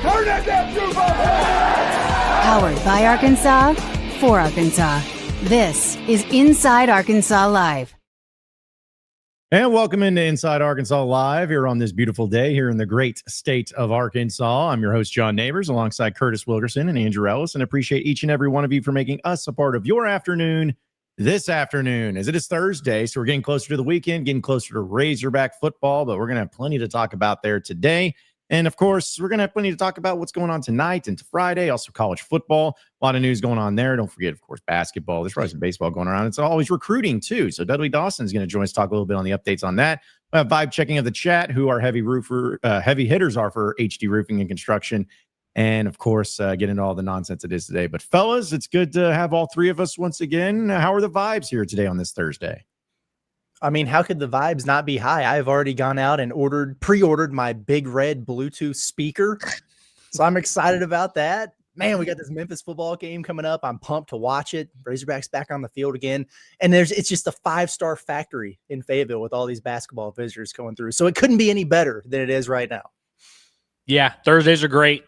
Turn that damn truth on! Powered by Arkansas, for Arkansas. This is Inside Arkansas Live. And welcome into Inside Arkansas Live here on this beautiful day here in the great state of Arkansas. I'm your host, John Neighbors, alongside Curtis Wilkerson and Andrew Ellis, and appreciate each and every one of you for making us a part of your afternoon this afternoon, as it is Thursday. So we're getting closer to the weekend, getting closer to Razorback football, but we're going to have plenty to talk about there today. And, of course, we're going to have plenty to talk about what's going on tonight and Friday, also college football. A lot of news going on there. Don't forget, of course, basketball. There's probably some baseball going around. It's always recruiting, too. So Dudley Dawson is going to join us, talk a little bit on the updates on that. Vibe checking of the chat, who our heavy hitters are for HD Roofing and Construction. And, of course, get into all the nonsense it is today. But, fellas, it's good to have all three of us once again. How are the vibes here today on this Thursday? I mean, how could the vibes not be high? I've already gone out and pre-ordered my big red Bluetooth speaker. So I'm excited about that. Man, we got this Memphis football game coming up. I'm pumped to watch it. Razorbacks back on the field again. And it's just a 5-star factory in Fayetteville with all these basketball visitors going through. So it couldn't be any better than it is right now. Yeah, Thursdays are great.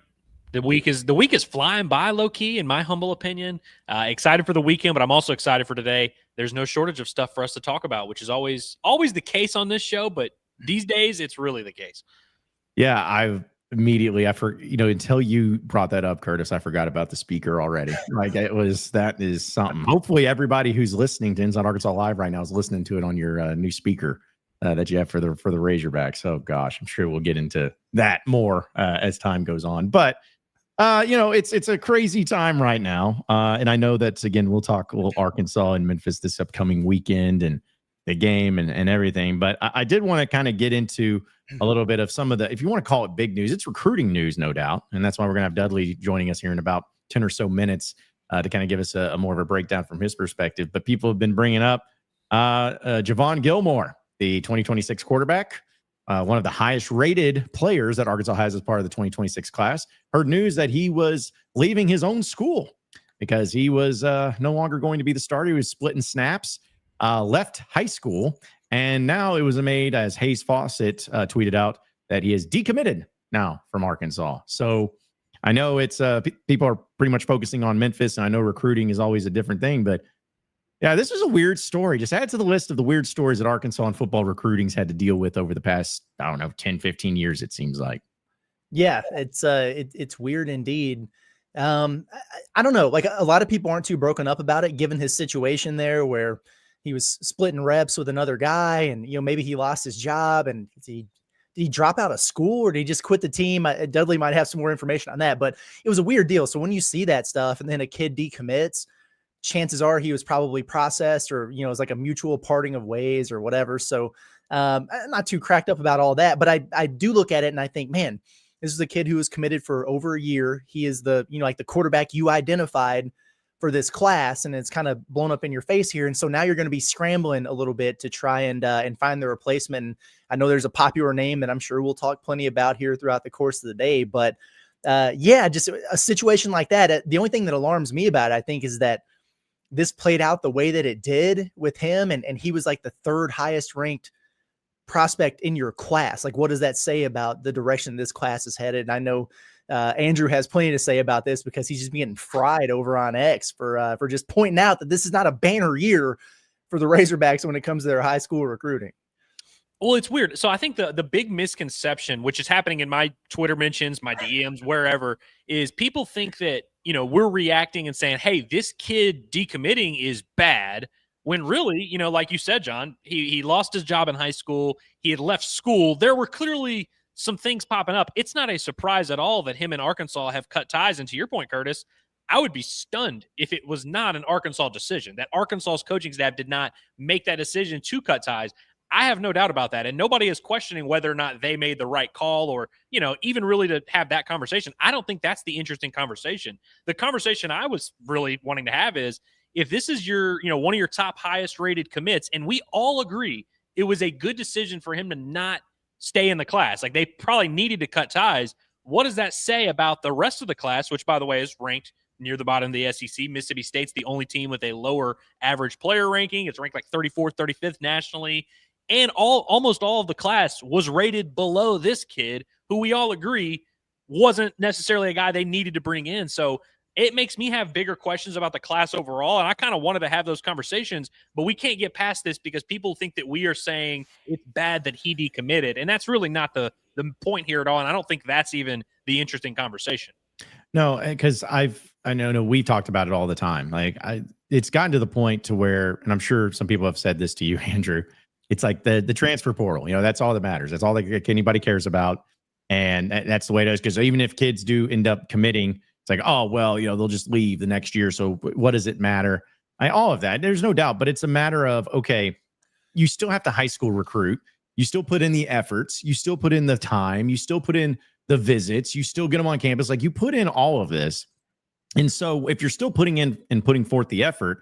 The week is flying by, low key, in my humble opinion. Excited for the weekend, but I'm also excited for today. There's no shortage of stuff for us to talk about, which is always the case on this show. But these days, it's really the case. Yeah, until you brought that up, Curtis, I forgot about the speaker already. That is something. Hopefully, everybody who's listening to Inside Arkansas Live right now is listening to it on your new speaker that you have for the Razorbacks. Oh gosh, I'm sure we'll get into that more as time goes on, but. It's a crazy time right now. And I know that, again, we'll talk a little Arkansas and Memphis this upcoming weekend and the game and everything. But I did want to kind of get into a little bit of some of the, if you want to call it big news, it's recruiting news, no doubt. And that's why we're going to have Dudley joining us here in about 10 or so minutes to kind of give us a more of a breakdown from his perspective. But people have been bringing up Jayvon Gilmore, the 2026 quarterback. One of the highest rated players that Arkansas has as part of the 2026 class, heard news that he was leaving his own school because he was no longer going to be the starter. He was splitting snaps, left high school, and now it was made, as Hayes Fawcett tweeted out, that he is decommitted now from Arkansas. So I know it's people are pretty much focusing on Memphis, and I know recruiting is always a different thing, but yeah, this was a weird story. Just add to the list of the weird stories that Arkansas and football recruiting's had to deal with over the past, 10, 15 years, it seems like. Yeah, it's weird indeed. I don't know. Like, a lot of people aren't too broken up about it, given his situation there where he was splitting reps with another guy and, maybe he lost his job and did he drop out of school or did he just quit the team? Dudley might have some more information on that, but it was a weird deal. So when you see that stuff and then a kid decommits, chances are he was probably processed or, it was like a mutual parting of ways or whatever. So I'm not too cracked up about all that, but I do look at it and I think, man, this is a kid who was committed for over a year. He is the quarterback you identified for this class, and it's kind of blown up in your face here. And so now you're going to be scrambling a little bit to try and find the replacement. And I know there's a popular name that I'm sure we'll talk plenty about here throughout the course of the day, but just a situation like that. The only thing that alarms me about it, I think, is that this played out the way that it did with him. And he was like the third highest ranked prospect in your class. Like, what does that say about the direction this class is headed? And I know Andrew has plenty to say about this because he's just getting fried over on X for just pointing out that this is not a banner year for the Razorbacks when it comes to their high school recruiting. Well, it's weird. So I think the big misconception, which is happening in my Twitter mentions, my DMs, wherever, is people think that, we're reacting and saying, hey, this kid decommitting is bad, when really, like you said, John, he lost his job in high school. He had left school. There were clearly some things popping up. It's not a surprise at all that him and Arkansas have cut ties. And to your point, Curtis, I would be stunned if it was not an Arkansas decision, that Arkansas's coaching staff did not make that decision to cut ties. I have no doubt about that. And nobody is questioning whether or not they made the right call or, even really to have that conversation. I don't think that's the interesting conversation. The conversation I was really wanting to have is, if this is your, one of your top highest rated commits, and we all agree it was a good decision for him to not stay in the class, like they probably needed to cut ties. What does that say about the rest of the class, which, by the way, is ranked near the bottom of the SEC? Mississippi State's the only team with a lower average player ranking. It's ranked like 34th, 35th nationally. And almost all of the class was rated below this kid, who we all agree wasn't necessarily a guy they needed to bring in. So it makes me have bigger questions about the class overall. And I kind of wanted to have those conversations, but we can't get past this because people think that we are saying it's bad that he decommitted. And that's really not the point here at all. And I don't think that's even the interesting conversation. No, because I know we've talked about it all the time. Like it's gotten to the point to where, and I'm sure some people have said this to you, Andrew. It's like the transfer portal. That's all that matters. That's all that anybody cares about, and that's the way it is. Because even if kids do end up committing, it's like, oh well, they'll just leave the next year. So what does it matter? All of that, there's no doubt. But it's a matter of, okay, you still have to high school recruit. You still put in the efforts. You still put in the time. You still put in the visits, you still get them on campus. Like you put in all of this. And so if you're still putting in and putting forth the effort,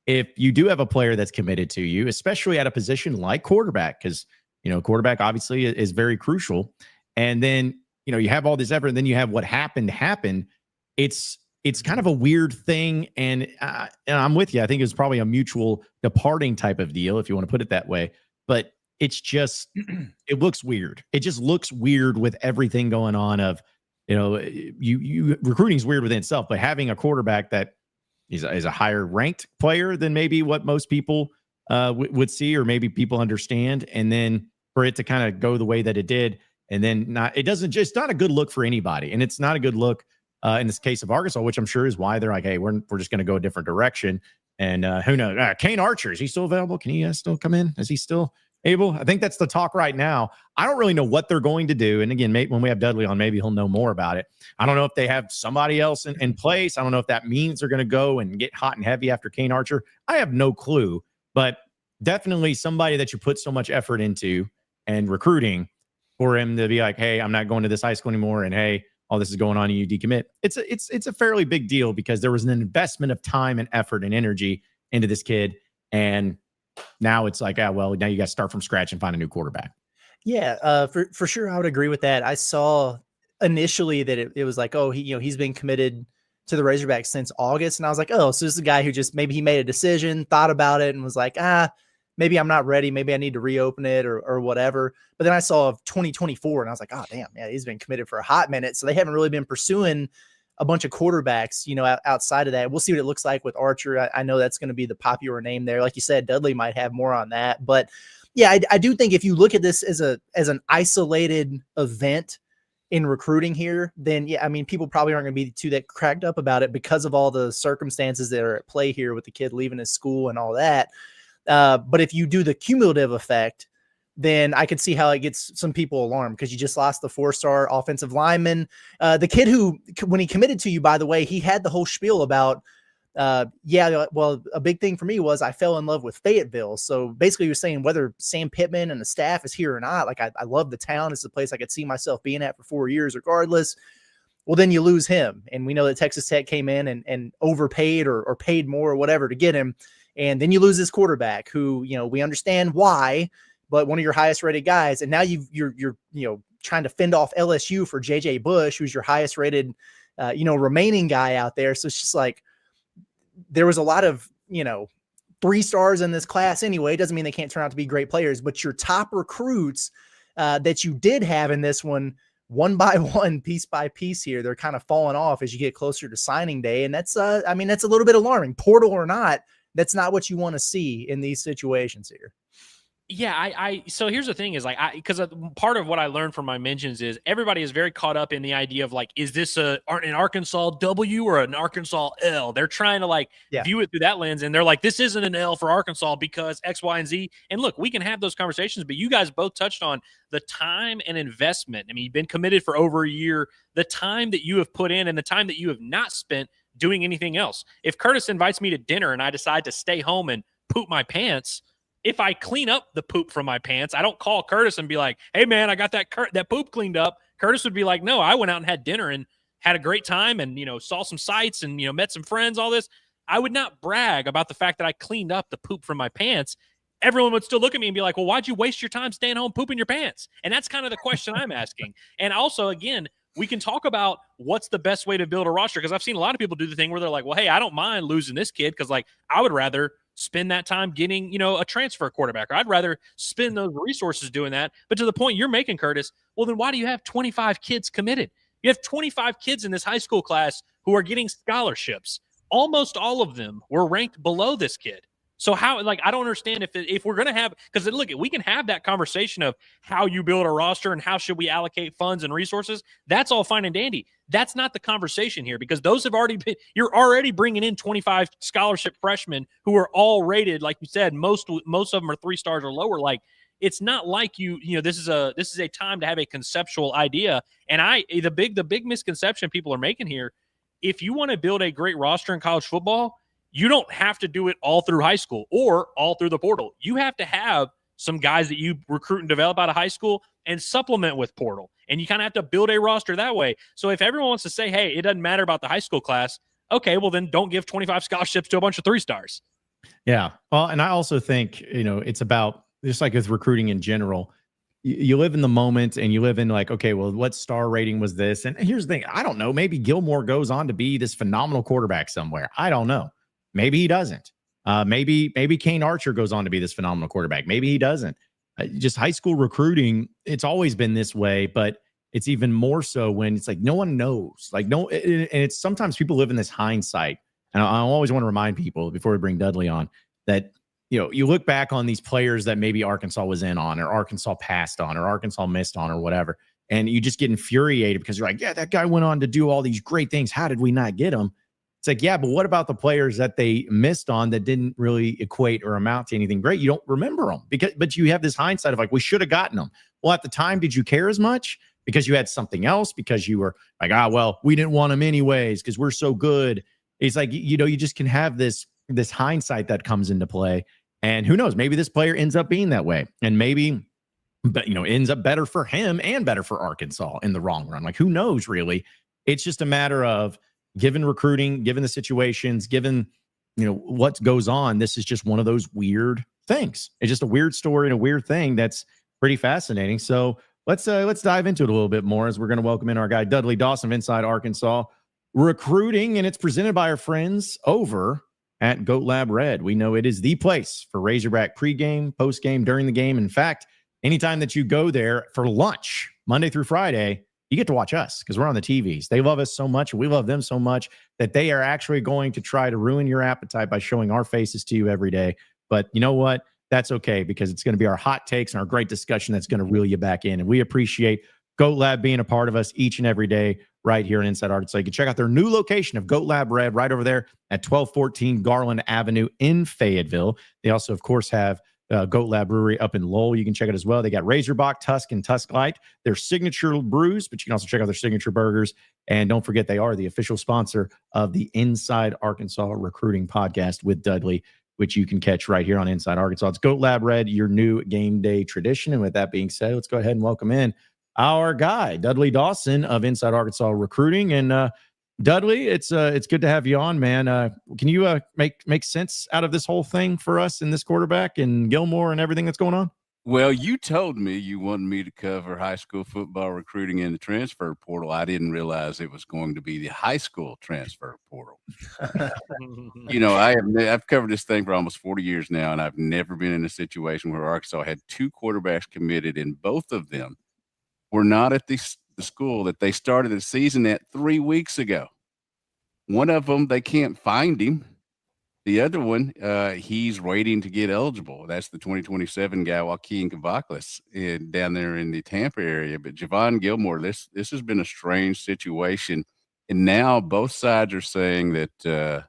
if you do have a player that's committed to you, especially at a position like quarterback, because, quarterback obviously is very crucial. And then, you have all this effort and then you have what happened. It's kind of a weird thing. And I'm with you. I think it was probably a mutual departing type of deal, if you want to put it that way. But it's just, it looks weird. It just looks weird with everything going on of, you recruiting is weird within itself, but having a quarterback that is a higher ranked player than maybe what most people would see, or maybe people understand. And then for it to kind of go the way that it did, and then it's not a good look for anybody. And it's not a good look in this case of Arkansas, which I'm sure is why they're like, hey, we're just going to go a different direction. And who knows? Kane Archer, is he still available? Can he still come in? Is he still able? I think that's the talk right now. I don't really know what they're going to do. And again, when we have Dudley on, maybe he'll know more about it. I don't know if they have somebody else in place. I don't know if that means they're going to go and get hot and heavy after Kane Archer. I have no clue, but definitely somebody that you put so much effort into and recruiting for him to be like, hey, I'm not going to this high school anymore. And hey, all this is going on and you decommit. It's a fairly big deal because there was an investment of time and effort and energy into this kid. And now it's like, well, now you got to start from scratch and find a new quarterback. Yeah, for sure. I would agree with that. I saw initially that it was like, oh, he's been committed to the Razorbacks since August. And I was like, oh, so this is a guy who just, maybe he made a decision, thought about it and was like, maybe I'm not ready. Maybe I need to reopen it or whatever. But then I saw 2024 and I was like, oh, damn, yeah, he's been committed for a hot minute. So they haven't really been pursuing a bunch of quarterbacks, outside of that. We'll see what it looks like with Archer. I know that's going to be the popular name there. Like you said, Dudley might have more on that. But yeah, I do think if you look at this as an isolated event in recruiting here, then yeah, I mean, people probably aren't going to be too that cracked up about it because of all the circumstances that are at play here with the kid leaving his school and all that. But if you do the cumulative effect, then I could see how it gets some people alarmed because you just lost the 4-star offensive lineman. The kid who, when he committed to you, by the way, he had the whole spiel about, well, a big thing for me was I fell in love with Fayetteville. So basically he was saying whether Sam Pittman and the staff is here or not, like I love the town. It's a place I could see myself being at for 4 years regardless. Well, then you lose him. And we know that Texas Tech came in and overpaid or paid more or whatever to get him. And then you lose this quarterback who, we understand why, but one of your highest rated guys. And now you're trying to fend off LSU for JJ Bush, who's your highest rated, remaining guy out there. So it's just like, there was a lot of, 3 stars in this class anyway. It doesn't mean they can't turn out to be great players, but your top recruits that you did have in this one by one, piece by piece here, they're kind of falling off as you get closer to signing day. And that's, that's a little bit alarming. Portal or not, that's not what you want to see in these situations here. Yeah, so here's the thing is because part of what I learned from my mentions is everybody is very caught up in the idea of like, is this an Arkansas W or an Arkansas L? They're trying to view it through that lens. And they're like, this isn't an L for Arkansas because X, Y, and Z. And look, we can have those conversations, but you guys both touched on the time and investment. I mean, you've been committed for over a year, the time that you have put in and the time that you have not spent doing anything else. If Curtis invites me to dinner and I decide to stay home and poop my pants, if I clean up the poop from my pants, I don't call Curtis and be like, hey, man, I got that poop cleaned up. Curtis would be like, no, I went out and had dinner and had a great time and, saw some sights and, met some friends, all this. I would not brag about the fact that I cleaned up the poop from my pants. Everyone would still look at me and be like, well, why'd you waste your time staying home pooping your pants? And that's kind of the question I'm asking. And also, again, we can talk about what's the best way to build a roster because I've seen a lot of people do the thing where they're like, well, hey, I don't mind losing this kid because, I would rather spend that time getting, a transfer quarterback. Or I'd rather spend those resources doing that. But to the point you're making, Curtis, well, then why do you have 25 kids committed? You have 25 kids in this high school class who are getting scholarships. Almost all of them were ranked below this kid. So how, like, I don't understand if we're going to have, because look, we can have that conversation of how you build a roster and how should we allocate funds and resources. That's all fine and dandy. That's not the conversation here, because those have already been, you're already bringing in 25 scholarship freshmen who are all rated, like you said, most of them are 3 stars or lower. Like, it's not like this is a time to have a conceptual idea. And the big misconception people are making here, if you want to build a great roster in college football, you don't have to do it all through high school or all through the portal. You have to have some guys that you recruit and develop out of high school and supplement with portal. And you kind of have to build a roster that way. So if everyone wants to say, hey, it doesn't matter about the high school class, okay, well then don't give 25 scholarships to a bunch of 3 stars. Yeah. Well, and I also think, it's about, just like with recruiting in general, you live in the moment and you live in like, okay, well, what star rating was this? And here's the thing. I don't know. Maybe Gilmore goes on to be this phenomenal quarterback somewhere. I don't know. Maybe he doesn't. Maybe Kane Archer goes on to be this phenomenal quarterback. Maybe he doesn't. Just high school recruiting, it's always been this way, but it's even more so when it's like no one knows. Like and it's sometimes people live in this hindsight. And I always want to remind people before we bring Dudley on that, you look back on these players that maybe Arkansas was in on, or Arkansas passed on, or Arkansas missed on, or whatever, and you just get infuriated because you're like, yeah, that guy went on to do all these great things. How did we not get him? It's like, yeah, but what about the players that they missed on that didn't really equate or amount to anything great? You don't remember them but you have this hindsight of like, we should have gotten them. Well, at the time, did you care as much because you had something else? Because you were like, well, we didn't want them anyways because we're so good. It's like, you just can have this hindsight that comes into play. And who knows, maybe this player ends up being that way. And maybe, but ends up better for him and better for Arkansas in the long run. Like, who knows, really? It's just a matter of, given recruiting, given the situations, given, what goes on, this is just one of those weird things. It's just a weird story and a weird thing that's pretty fascinating. So let's dive into it a little bit more as we're going to welcome in our guy, Dudley Dawson of Inside Arkansas Recruiting, and it's presented by our friends over at Goat Lab Red. We know it is the place for Razorback pregame, postgame, during the game. In fact, anytime that you go there for lunch, Monday through Friday, you get to watch us because we're on the TVs. They love us so much. We love them so much that they are actually going to try to ruin your appetite by showing our faces to you every day. But you know what? That's okay, because it's going to be our hot takes and our great discussion that's going to reel you back in. And we appreciate Goat Lab being a part of us each and every day right here in Inside Arkansas. You can check out their new location of Goat Lab Red right over there at 1214 Garland Avenue in Fayetteville. They also, of course, have Goat Lab Brewery up in Lowell. You can check it as well. They got Razorback, Tusk, and Tusk Light, their signature brews, but you can also check out their signature burgers. And don't forget, they are the official sponsor of the Inside Arkansas Recruiting Podcast with Dudley, which you can catch right here on Inside Arkansas. It's Goat Lab Red, your new game day tradition. And with that being said, let's go ahead and welcome in our guy, Dudley Dawson of Inside Arkansas Recruiting. And Dudley, it's good to have you on, man. Can you make sense out of this whole thing for us and this quarterback and Gilmore and everything that's going on? Well, you told me you wanted me to cover high school football recruiting in the transfer portal. I didn't realize it was going to be the high school transfer portal. I've covered this thing for almost 40 years now, and I've never been in a situation where Arkansas had 2 quarterbacks committed, and both of them were not at the school that they started the season at 3 weeks ago. One of them, they can't find him. The other one, he's waiting to get eligible. That's the 2027 guy, Joaquin Cavaclis, down there in the Tampa area. But Jayvon Gilmore, this has been a strange situation. And now both sides are saying that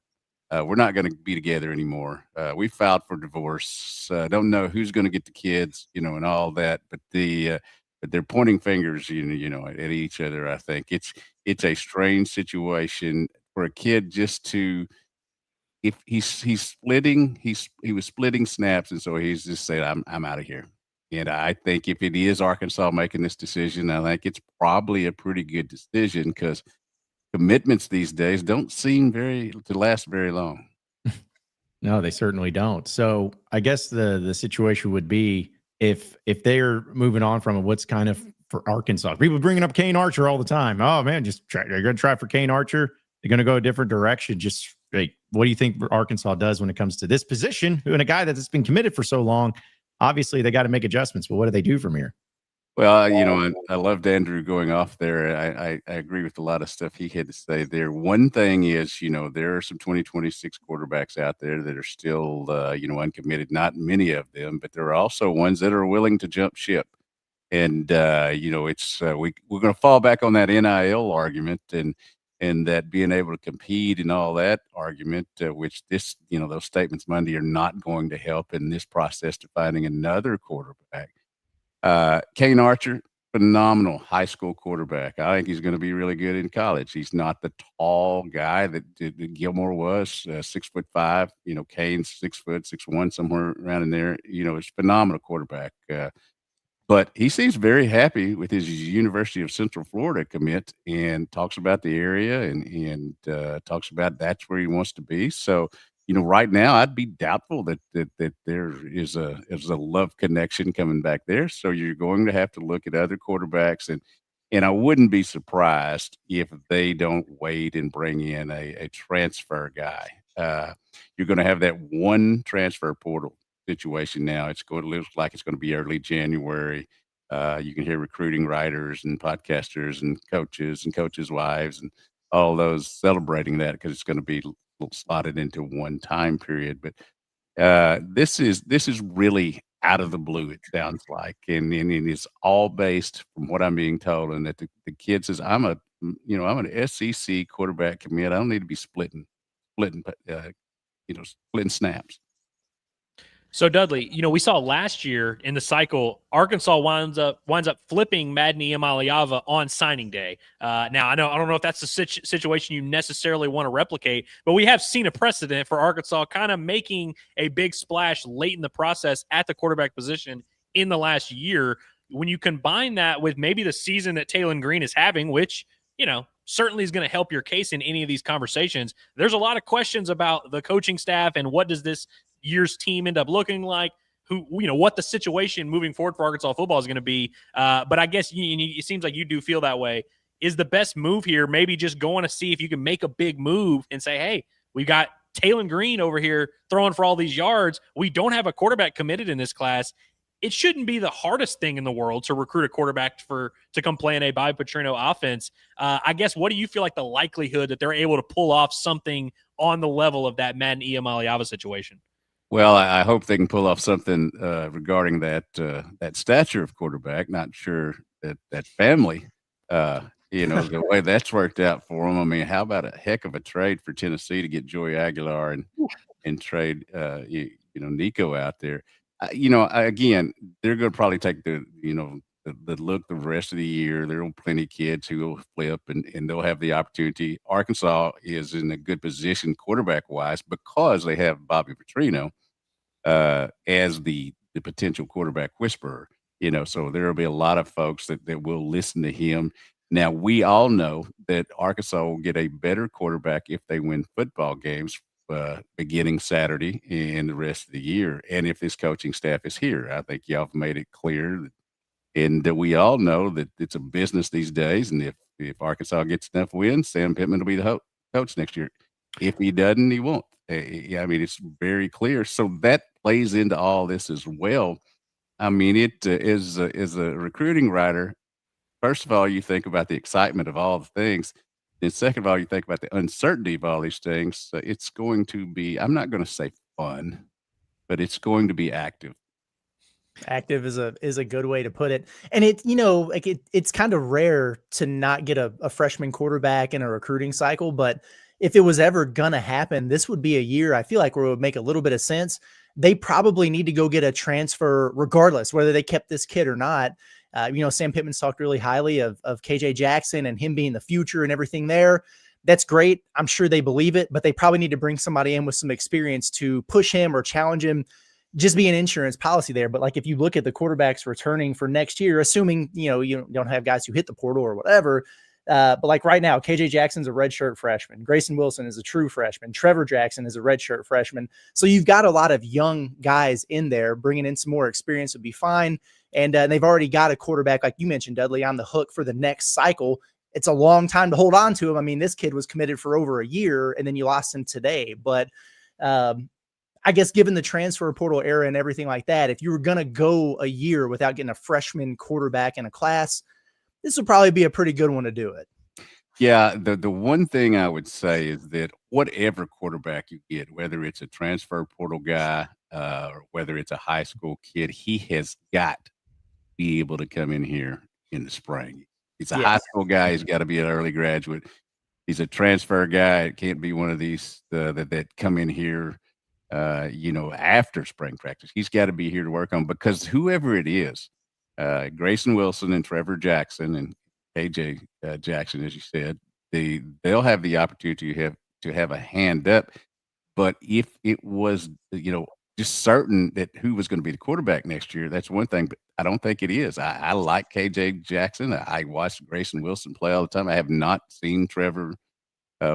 we're not going to be together anymore. We filed for divorce. Don't know who's going to get the kids, and all that. But but they're pointing fingers, at each other. I think it's a strange situation for a kid just to. If he was splitting snaps, and so he's just saying, I'm out of here. And I think if it is Arkansas making this decision, I think it's probably a pretty good decision, because commitments these days don't seem to last very long. No, they certainly don't. So I guess the situation would be if they're moving on from it, what's kind of for Arkansas? People bringing up Kane Archer all the time. Oh man, they're going to try for Kane Archer. They're going to go a different direction. Just what do you think Arkansas does when it comes to this position? And a guy that's been committed for so long, obviously they got to make adjustments. But what do they do from here? Well, I loved Andrew going off there. I agree with a lot of stuff he had to say there. One thing is, there are some 2026 quarterbacks out there that are still, uncommitted. Not many of them, but there are also ones that are willing to jump ship. And it's we're going to fall back on that NIL argument and that being able to compete and all that argument, which those statements Monday are not going to help in this process to finding another quarterback. Kane Archer, phenomenal high school quarterback. I think he's going to be really good in college. He's not the tall guy that Gilmore was, 6'5". Kane's 6 foot, 6'1", somewhere around in there. It's phenomenal quarterback. But he seems very happy with his University of Central Florida commit and talks about the area and talks about that's where he wants to be. So, right now I'd be doubtful that there is a love connection coming back there. So you're going to have to look at other quarterbacks and I wouldn't be surprised if they don't wait and bring in a transfer guy. You're going to have that one transfer portal situation now. It looks like it's going to be early January. You can hear recruiting writers and podcasters and coaches' wives and all those celebrating that because it's going to be slotted into one time period. But this is really out of the blue, it sounds like, and it's all based from what I'm being told, and that the kid says, I'm an SEC quarterback commit. I don't need to be splitting snaps. So Dudley, we saw last year in the cycle, Arkansas winds up flipping Madden Iamaleava on signing day. Now I don't know if that's the situation you necessarily want to replicate, but we have seen a precedent for Arkansas kind of making a big splash late in the process at the quarterback position in the last year. When you combine that with maybe the season that Taylor Green is having, which certainly is going to help your case in any of these conversations. There's a lot of questions about the coaching staff and what does this year's team end up looking like, what the situation moving forward for Arkansas football is going to be. But I guess it seems like you do feel that way. Is the best move here maybe just going to see if you can make a big move and say, hey, we got Taylor Green over here throwing for all these yards. We don't have a quarterback committed in this class. It shouldn't be the hardest thing in the world to recruit a quarterback to come play in a Bobby Petrino offense. I guess, what do you feel like the likelihood that they're able to pull off something on the level of that Madden Iamaleava situation? Well, I hope they can pull off something regarding that stature of quarterback. Not sure that family, the way that's worked out for them. I mean, how about a heck of a trade for Tennessee to get Joey Aguilar and trade Nico out there. Again, they're going to probably take the look the rest of the year. There are plenty of kids who will flip and they'll have the opportunity. Arkansas is in a good position quarterback wise because they have Bobby Petrino as the potential quarterback whisperer. So there will be a lot of folks that will listen to him. Now, we all know that Arkansas will get a better quarterback if they win football games beginning Saturday and the rest of the year. And if this coaching staff is here, I think y'all have made it clear and we all know that it's a business these days. And if Arkansas gets enough wins, Sam Pittman will be the coach next year. If he doesn't, he won't. I mean, it's very clear. So that plays into all this as well. I mean, it is a recruiting writer. First of all, you think about the excitement of all the things. And second of all, you think about the uncertainty of all these things. So it's going to be, I'm not going to say fun, but it's going to be active. Active is a good way to put it. And it's kind of rare to not get a freshman quarterback in a recruiting cycle, but if it was ever going to happen, this would be a year I feel like where it would make a little bit of sense. They probably need to go get a transfer regardless, whether they kept this kid or not. Sam Pittman's talked really highly of KJ Jackson and him being the future and everything there. That's great. I'm sure they believe it, but they probably need to bring somebody in with some experience to push him or challenge him. Just be an insurance policy there. But like, if you look at the quarterbacks returning for next year, assuming, you don't have guys who hit the portal or whatever, but like right now, KJ Jackson's a redshirt freshman. Grayson Wilson is a true freshman. Trevor Jackson is a redshirt freshman. So you've got a lot of young guys in there. Bringing in some more experience would be fine. And they've already got a quarterback, like you mentioned, Dudley, on the hook for the next cycle. It's a long time to hold on to him. I mean, this kid was committed for over a year, and then you lost him today. But I guess given the transfer portal era and everything like that, if you were going to go a year without getting a freshman quarterback in a class, this would probably be a pretty good one to do it. Yeah, the one thing I would say is that whatever quarterback you get, whether it's a transfer portal guy or whether it's a high school kid, he has got to be able to come in here in the spring. He's a high school guy. He's got to be an early graduate. He's a transfer guy. It can't be one of these that come in here, after spring practice. He's got to be here to work on, because whoever it is, Grayson Wilson and Trevor Jackson and KJ Jackson, as you said, they'll have the opportunity to have a hand up. But if it was, just certain that who was going to be the quarterback next year, that's one thing. But I don't think it is. I like KJ Jackson. I watched Grayson Wilson play all the time. I have not seen Trevor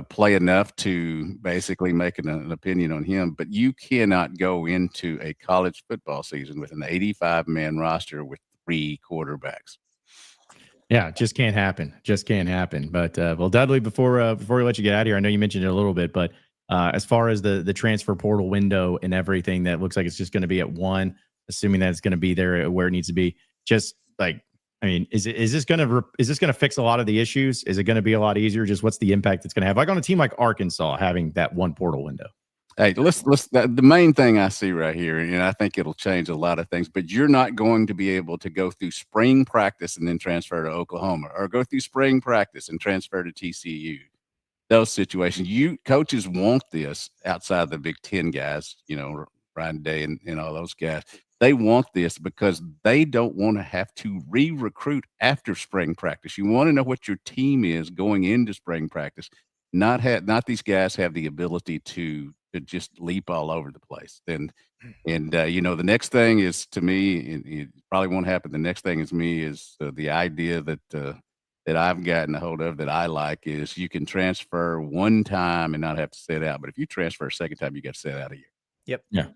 play enough to basically make an opinion on him. But you cannot go into a college football season with an 85-man roster with 3 quarterbacks. Yeah, it just can't happen. Just can't happen. But well, Dudley, before we let you get out of here, I know you mentioned it a little bit, but as far as the transfer portal window and everything, that looks like it's just going to be at 1, assuming that it's going to be there where it needs to be. Just like, I mean, is this going to fix a lot of the issues? Is it going to be a lot easier? Just what's the impact it's going to have, like on a team like Arkansas having that 1 portal window? Hey, the main thing I see right here, and I think it'll change a lot of things, but you're not going to be able to go through spring practice and then transfer to Oklahoma, or go through spring practice and transfer to TCU. Those situations, coaches want this outside the Big Ten guys, Ryan Day and all those guys. They want this because they don't want to have to re-recruit after spring practice. You want to know what your team is going into spring practice. Not these guys have the ability to just leap all over the place. And the next thing is, to me, it probably won't happen. The next thing is the idea that I've gotten a hold of that I like is you can transfer 1 time and not have to sit out. But if you transfer a second time, you got to sit out a year. Yep. Yeah.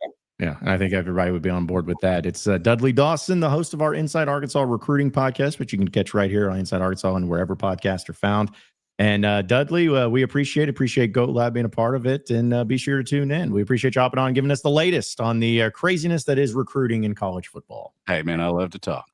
And I think everybody would be on board with that. It's Dudley Dawson, the host of our Inside Arkansas recruiting podcast, which you can catch right here on Inside Arkansas and wherever podcasts are found. And Dudley, we appreciate Goat Lab being a part of it, and be sure to tune in. We appreciate you hopping on and giving us the latest on the craziness that is recruiting in college football. Hey, man, I love to talk.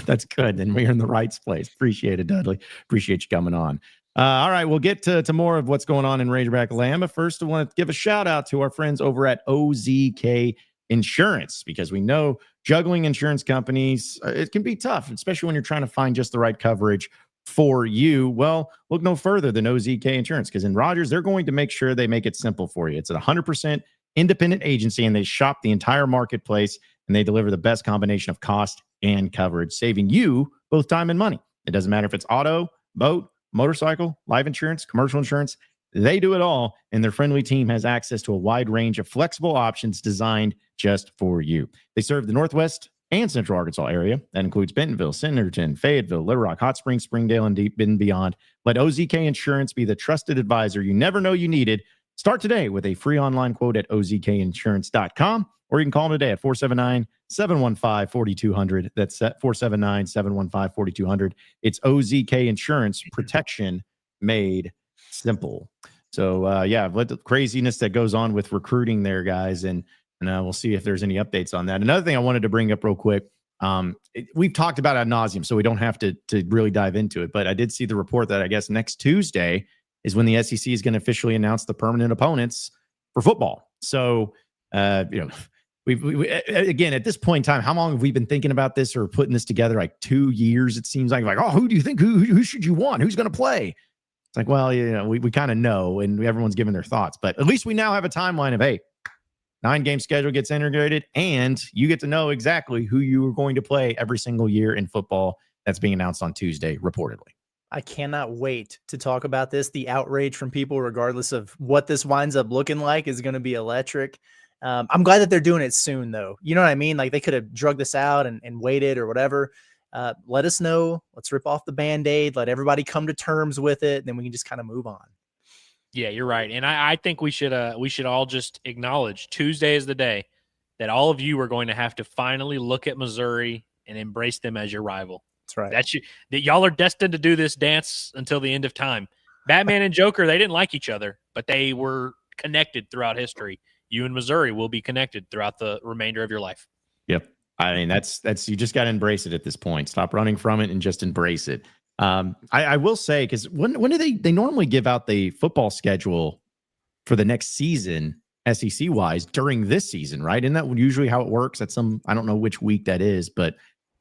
That's good. Then we're in the right place. Appreciate it, Dudley. Appreciate you coming on. All right, we'll get to more of what's going on in Razorback Land. But first, I want to give a shout out to our friends over at OZK Insurance, because we know juggling insurance companies, it can be tough, especially when you're trying to find just the right coverage for you. Well, look no further than OZK Insurance, because in Rogers, they're going to make sure they make it simple for you. It's a 100% independent agency, and they shop the entire marketplace, and they deliver the best combination of cost and coverage, saving you both time and money. It doesn't matter if it's auto, boat, motorcycle, life insurance, commercial insurance. They do it all, and their friendly team has access to a wide range of flexible options designed just for you. They serve the Northwest and Central Arkansas area. That includes Bentonville, Centerton, Fayetteville, Little Rock, Hot Springs, Springdale, and deep and beyond. Let OZK Insurance be the trusted advisor you never know you needed. Start today with a free online quote at ozkinsurance.com, or you can call them today at 479-715-4200. That's at 479-715-4200. It's OZK Insurance, protection made simple. So, let the craziness that goes on with recruiting there, guys, and we'll see if there's any updates on that. Another thing I wanted to bring up real quick, we've talked about ad nauseum, so we don't have to really dive into it, but I did see the report that I guess next Tuesday is when the SEC is going to officially announce the permanent opponents for football. So, we again, at this point in time, how long have we been thinking about this or putting this together? Like 2 years, it seems like, oh, who do you think, who should you want? Who's going to play? It's like, well, we kind of know, and everyone's giving their thoughts, but at least we now have a timeline of, hey, 9-game schedule gets integrated, and you get to know exactly who you are going to play every single year in football. That's being announced on Tuesday, reportedly. I cannot wait to talk about this. The outrage from people, regardless of what this winds up looking like, is going to be electric. I'm glad that they're doing it soon, though. You know what I mean? Like, they could have drugged this out and waited or whatever. Let us know. Let's rip off the Band-Aid. Let everybody come to terms with it. Then we can just kind of move on. Yeah, you're right. And I think we should all just acknowledge Tuesday is the day that all of you are going to have to finally look at Missouri and embrace them as your rival. That's right. That y'all are destined to do this dance until the end of time. Batman and Joker, they didn't like each other, but they were connected throughout history. you and Missouri will be connected throughout the remainder of your life. Yep. I mean, that's you just got to embrace it at this point. Stop running from it and just embrace it. I will say, because when do they normally give out the football schedule for the next season, SEC wise, during this season, right? Isn't that usually how it works? At I don't know which week that is, but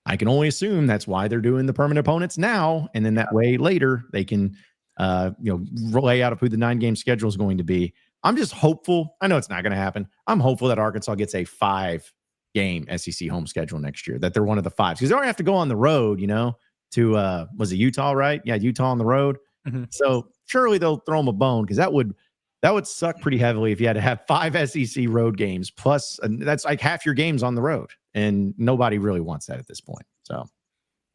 I can only assume that's why they're doing the permanent opponents now, and then that way later they can lay out who the 9-game schedule is going to be. I'm just hopeful. I know it's not going to happen. I'm hopeful that Arkansas gets a 5-game SEC home schedule next year, that they're one of the 5s, because they don't have to go on the road, to was it Utah, right? Yeah, Utah on the road. Mm-hmm. So surely they'll throw them a bone, because that would suck pretty heavily if you had to have 5 SEC road games plus, and that's like half your games on the road, and nobody really wants that at this point. So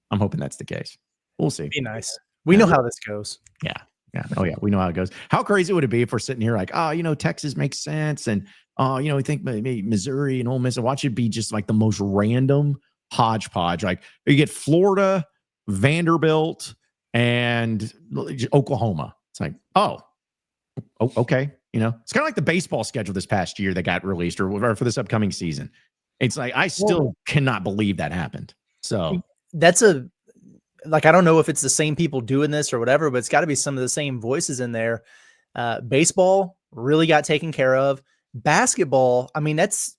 I'm hoping that's the case. We'll see. Be nice. We know how this goes. Yeah. Oh yeah, we know how it goes. How crazy would it be if we're sitting here like, Texas makes sense, and we think maybe Missouri and Ole Miss, and watch it be just like the most random hodgepodge. Like you get Florida, Vanderbilt, and Oklahoma. It's like, okay. It's kind of like the baseball schedule this past year that got released, or for this upcoming season. It's like, I still cannot believe that happened. So that's I don't know if it's the same people doing this or whatever, but it's got to be some of the same voices in there. Baseball really got taken care of. Basketball, I mean, it's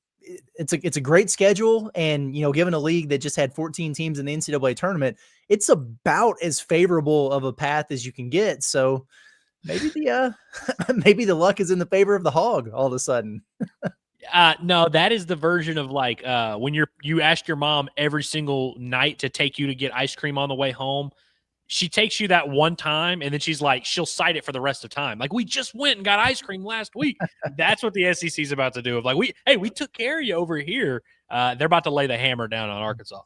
a great schedule, and given a league that just had 14 teams in the NCAA tournament, it's about as favorable of a path as you can get. So maybe the luck is in the favor of the Hog all of a sudden. No, that is the version of like when you ask your mom every single night to take you to get ice cream on the way home. She takes you that one time, and then she'll cite it for the rest of time. Like, we just went and got ice cream last week. That's what the SEC is about to do. Of like, we took care of you over here. They're about to lay the hammer down on Arkansas.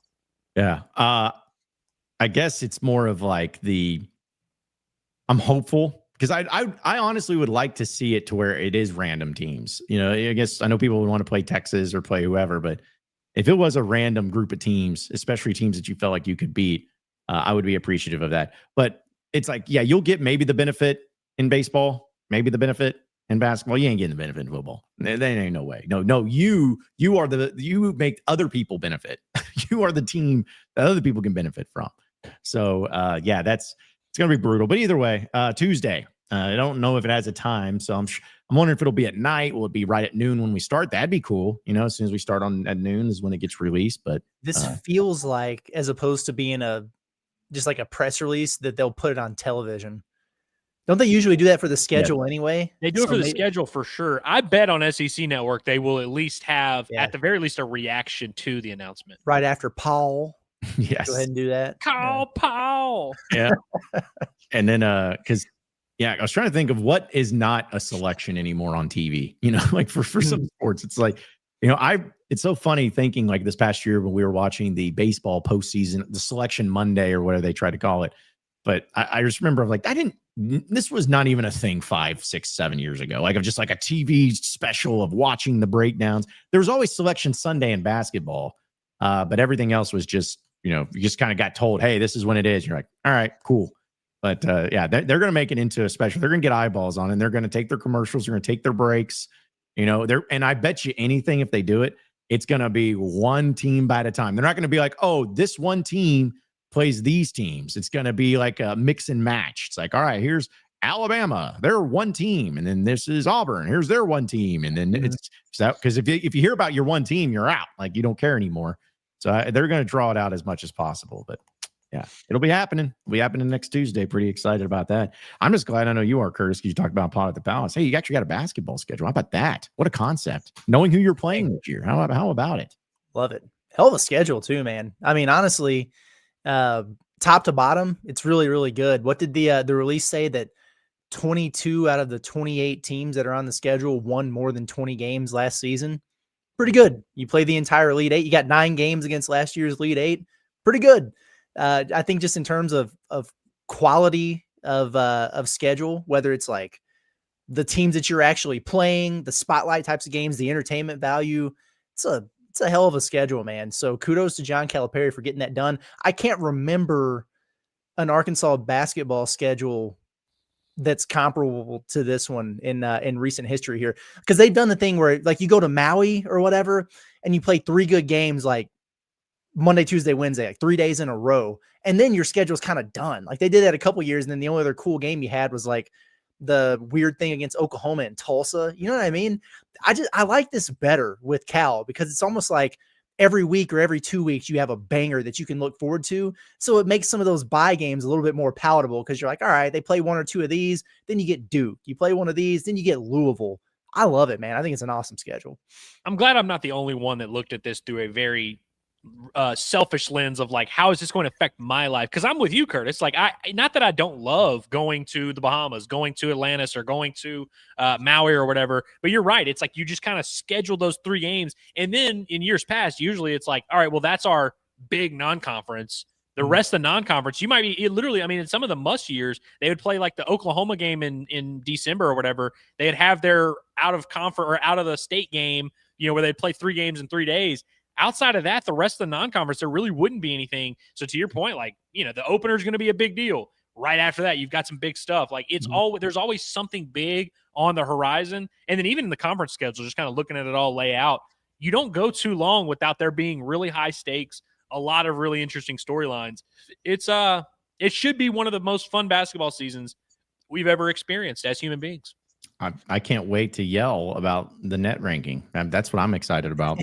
Yeah. I guess it's more of like I'm hopeful, because I honestly would like to see it to where it is random teams. I guess I know people would want to play Texas or play whoever, but if it was a random group of teams, especially teams that you felt like you could beat, I would be appreciative of that. But it's like, yeah, you'll get maybe the benefit in baseball, maybe the benefit in basketball. You ain't getting the benefit in football. There ain't no way. No, you make other people benefit. You are the team that other people can benefit from. So yeah, it's going to be brutal. But either way, Tuesday, I don't know if it has a time. So I'm wondering if it'll be at night. Will it be right at noon when we start? That'd be cool. As soon as we start at noon is when it gets released. But this feels like, as opposed to being just like a press release, that they'll put it on television. Don't they usually do that for the schedule anyway? They do it for the schedule for sure. I bet on SEC Network they will at least have, at the very least, a reaction to the announcement. Right after Paul. Yes. Go ahead and do that. Call Paul. Yeah. And then, because, I was trying to think of what is not a selection anymore on TV. Like for some sports, it's like, it's so funny thinking like this past year when we were watching the baseball postseason, the Selection Monday or whatever they try to call it. But I just remember like, this was not even a thing 5, 6, 7 years ago. Like, of just like a TV special of watching the breakdowns. There was always Selection Sunday in basketball, but everything else was just, you just kind of got told, hey, this is when it is. You're like, all right, cool. But yeah, they're going to make it into a special. They're going to get eyeballs on it, and they're going to take their commercials. They're going to take their breaks. And I bet you anything, if they do it, it's going to be one team by a time. They're not going to be like, oh, this one team plays these teams. It's going to be like a mix and match. It's like, all right, here's Alabama, they're one team, and then this is Auburn, here's their one team, and then it's that, because if you hear about your one team, you're out. Like, you don't care anymore. So they're going to draw it out as much as possible. But yeah, it'll be happening. It'll be happening next Tuesday. Pretty excited about that. I'm just glad I know you are, Curtis, because you talked about Pot at the Palace. Hey, you actually got a basketball schedule. How about that? What a concept. Knowing who you're playing this year. How about it? Love it. Hell of a schedule too, man. I mean, honestly, top to bottom, it's really, really good. What did the release say? That 22 out of the 28 teams that are on the schedule won more than 20 games last season. Pretty good. You play the entire Elite Eight. You got 9 games against last year's Elite Eight. Pretty good. I think just in terms of quality of schedule, whether it's like the teams that you're actually playing, the spotlight types of games, the entertainment value, it's a hell of a schedule, man. So kudos to John Calipari for getting that done. I can't remember an Arkansas basketball schedule that's comparable to this one in recent history here, because they've done the thing where like you go to Maui or whatever and you play 3 good games like Monday, Tuesday, Wednesday, like 3 days in a row, and then your schedule's kind of done. Like they did that a couple years, and then the only other cool game you had was like the weird thing against Oklahoma and Tulsa. You know what I mean? I like this better with Cal because it's almost like every week or every 2 weeks you have a banger that you can look forward to. So it makes some of those bye games a little bit more palatable because you're like, all right, they play 1 or 2 of these, then you get Duke. You play one of these, then you get Louisville. I love it, man. I think it's an awesome schedule. I'm glad I'm not the only one that looked at this through a very selfish lens of like, how is this going to affect my life? Because I'm with you, Curtis. Like, not that I don't love going to the Bahamas, going to Atlantis, or going to Maui or whatever, but you're right. It's like you just kind of schedule those 3 games, and then in years past, usually it's like, all right, well, that's our big non-conference. The rest of the non-conference, you might be literally, I mean, in some of the must years, they would play like the Oklahoma game in December or whatever. They'd have their out of conference or out of the state game, where they'd play 3 games in 3 days. Outside of that, the rest of the non-conference, there really wouldn't be anything. So to your point, like, the opener is going to be a big deal. Right after that, you've got some big stuff. Like there's always something big on the horizon. And then even in the conference schedule, just kind of looking at it all lay out, you don't go too long without there being really high stakes, a lot of really interesting storylines. It should be one of the most fun basketball seasons we've ever experienced as human beings. I can't wait to yell about the net ranking. That's what I'm excited about.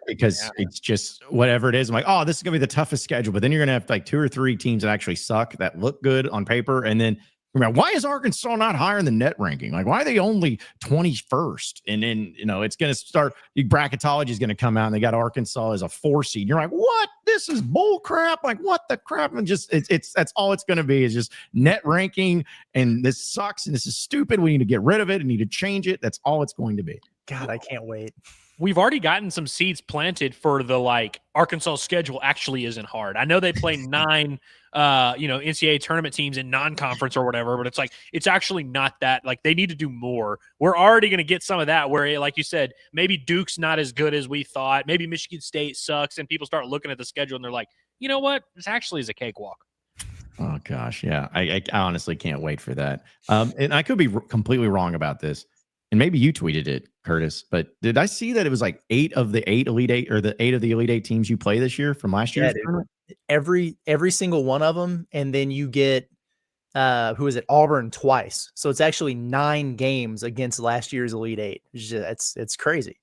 Because it's just whatever it is. I'm like, oh, this is going to be the toughest schedule. But then you're going to have like 2 or 3 teams that actually suck, that look good on paper. And then why is Arkansas not higher in the net ranking? Like, why are they only 21st? And then, it's going to start, bracketology is going to come out and they got Arkansas as a 4 seed. And you're like, what? This is bull crap. Like, what the crap? And just, that's all it's going to be is just net ranking. And this sucks. And this is stupid. We need to get rid of it and need to change it. That's all it's going to be. God, I can't wait. We've already gotten some seeds planted for the Arkansas schedule actually isn't hard. I know they play 9 NCAA tournament teams in non-conference or whatever, but it's actually not that. They need to do more. We're already going to get some of that where, like you said, maybe Duke's not as good as we thought. Maybe Michigan State sucks, and people start looking at the schedule and they're like, you know what? This actually is a cakewalk. Oh gosh, yeah. I honestly can't wait for that. And I could be completely wrong about this. And maybe you tweeted it, Curtis, but did I see that it was like 8 of the 8 Elite 8 or the 8 of the Elite 8 teams you play this year from last year's tournament? Every single one of them. And then you get, who is it? Auburn twice. So it's actually 9 games against last year's Elite 8. It's crazy.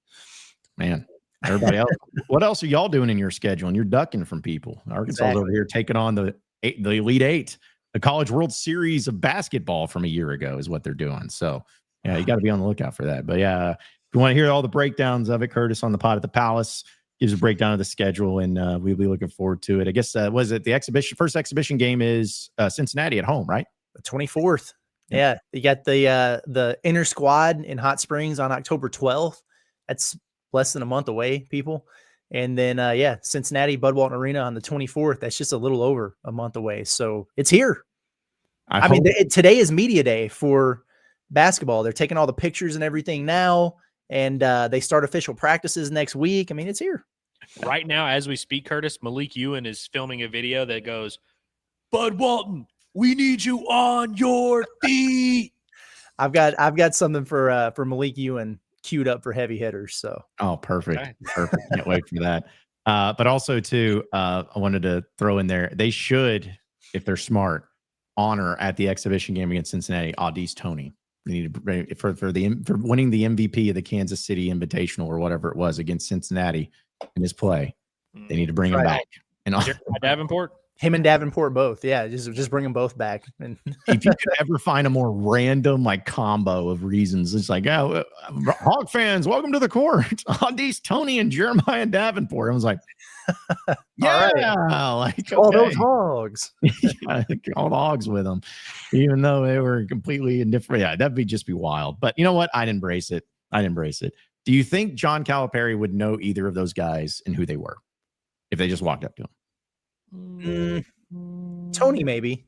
Man, everybody else. What else are y'all doing in your schedule? And you're ducking from people. Arkansas over here taking on the Elite 8, the College World Series of basketball from a year ago is what they're doing. So yeah, you got to be on the lookout for that. But yeah, if you want to hear all the breakdowns of it, Curtis on the Pod at the Palace gives a breakdown of the schedule, and we'll be looking forward to it. I guess was it the first exhibition game is Cincinnati at home, right? The 24th. Yeah, you got the inner squad in Hot Springs on October 12th. That's less than a month away, people. And then Cincinnati Bud Walton Arena on the 24th. That's just a little over a month away. So it's here. I mean, today is media day for basketball. They're taking all the pictures and everything now, and they start official practices next week. I mean, it's here. Right now, as we speak, Curtis, Malik Ewan is filming a video that goes, Bud Walton, we need you on your feet. I've got something for Malik Ewan queued up for heavy hitters. So perfect. Okay. Perfect. Can't wait for that. But also too, I wanted to throw in there, they should, if they're smart, honor at the exhibition game against Cincinnati, Audice Toney. They need to for winning the MVP of the Kansas City Invitational or whatever it was against Cincinnati in his play. They need to bring him back. And Davenport, him and Davenport both. Yeah, just bring them both back. And if you could ever find a more random combo of reasons, it's like, oh, Hog fans, welcome to the court. Audice Toney and Jeremiah Davenport. I was like, yeah, right. All those Hogs. All the Hogs with them, even though they were completely indifferent. Yeah, that'd just be wild. But you know what? I'd embrace it. Do you think John Calipari would know either of those guys and who they were if they just walked up to him? Toney, maybe.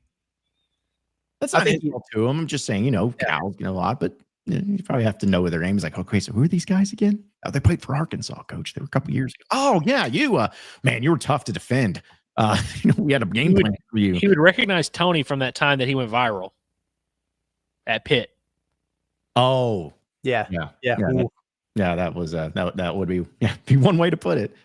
That's not equal to him. I'm just saying, Cal's a lot, but you probably have to know their names. Like, okay, so who are these guys again? Oh, they played for Arkansas, coach. They were a couple years ago. Oh, yeah, you were tough to defend. We had a game plan for you. He would recognize Toney from that time that he went viral. at Pitt. Oh, Yeah. yeah. Yeah. Yeah. Ooh. That was that would be one way to put it.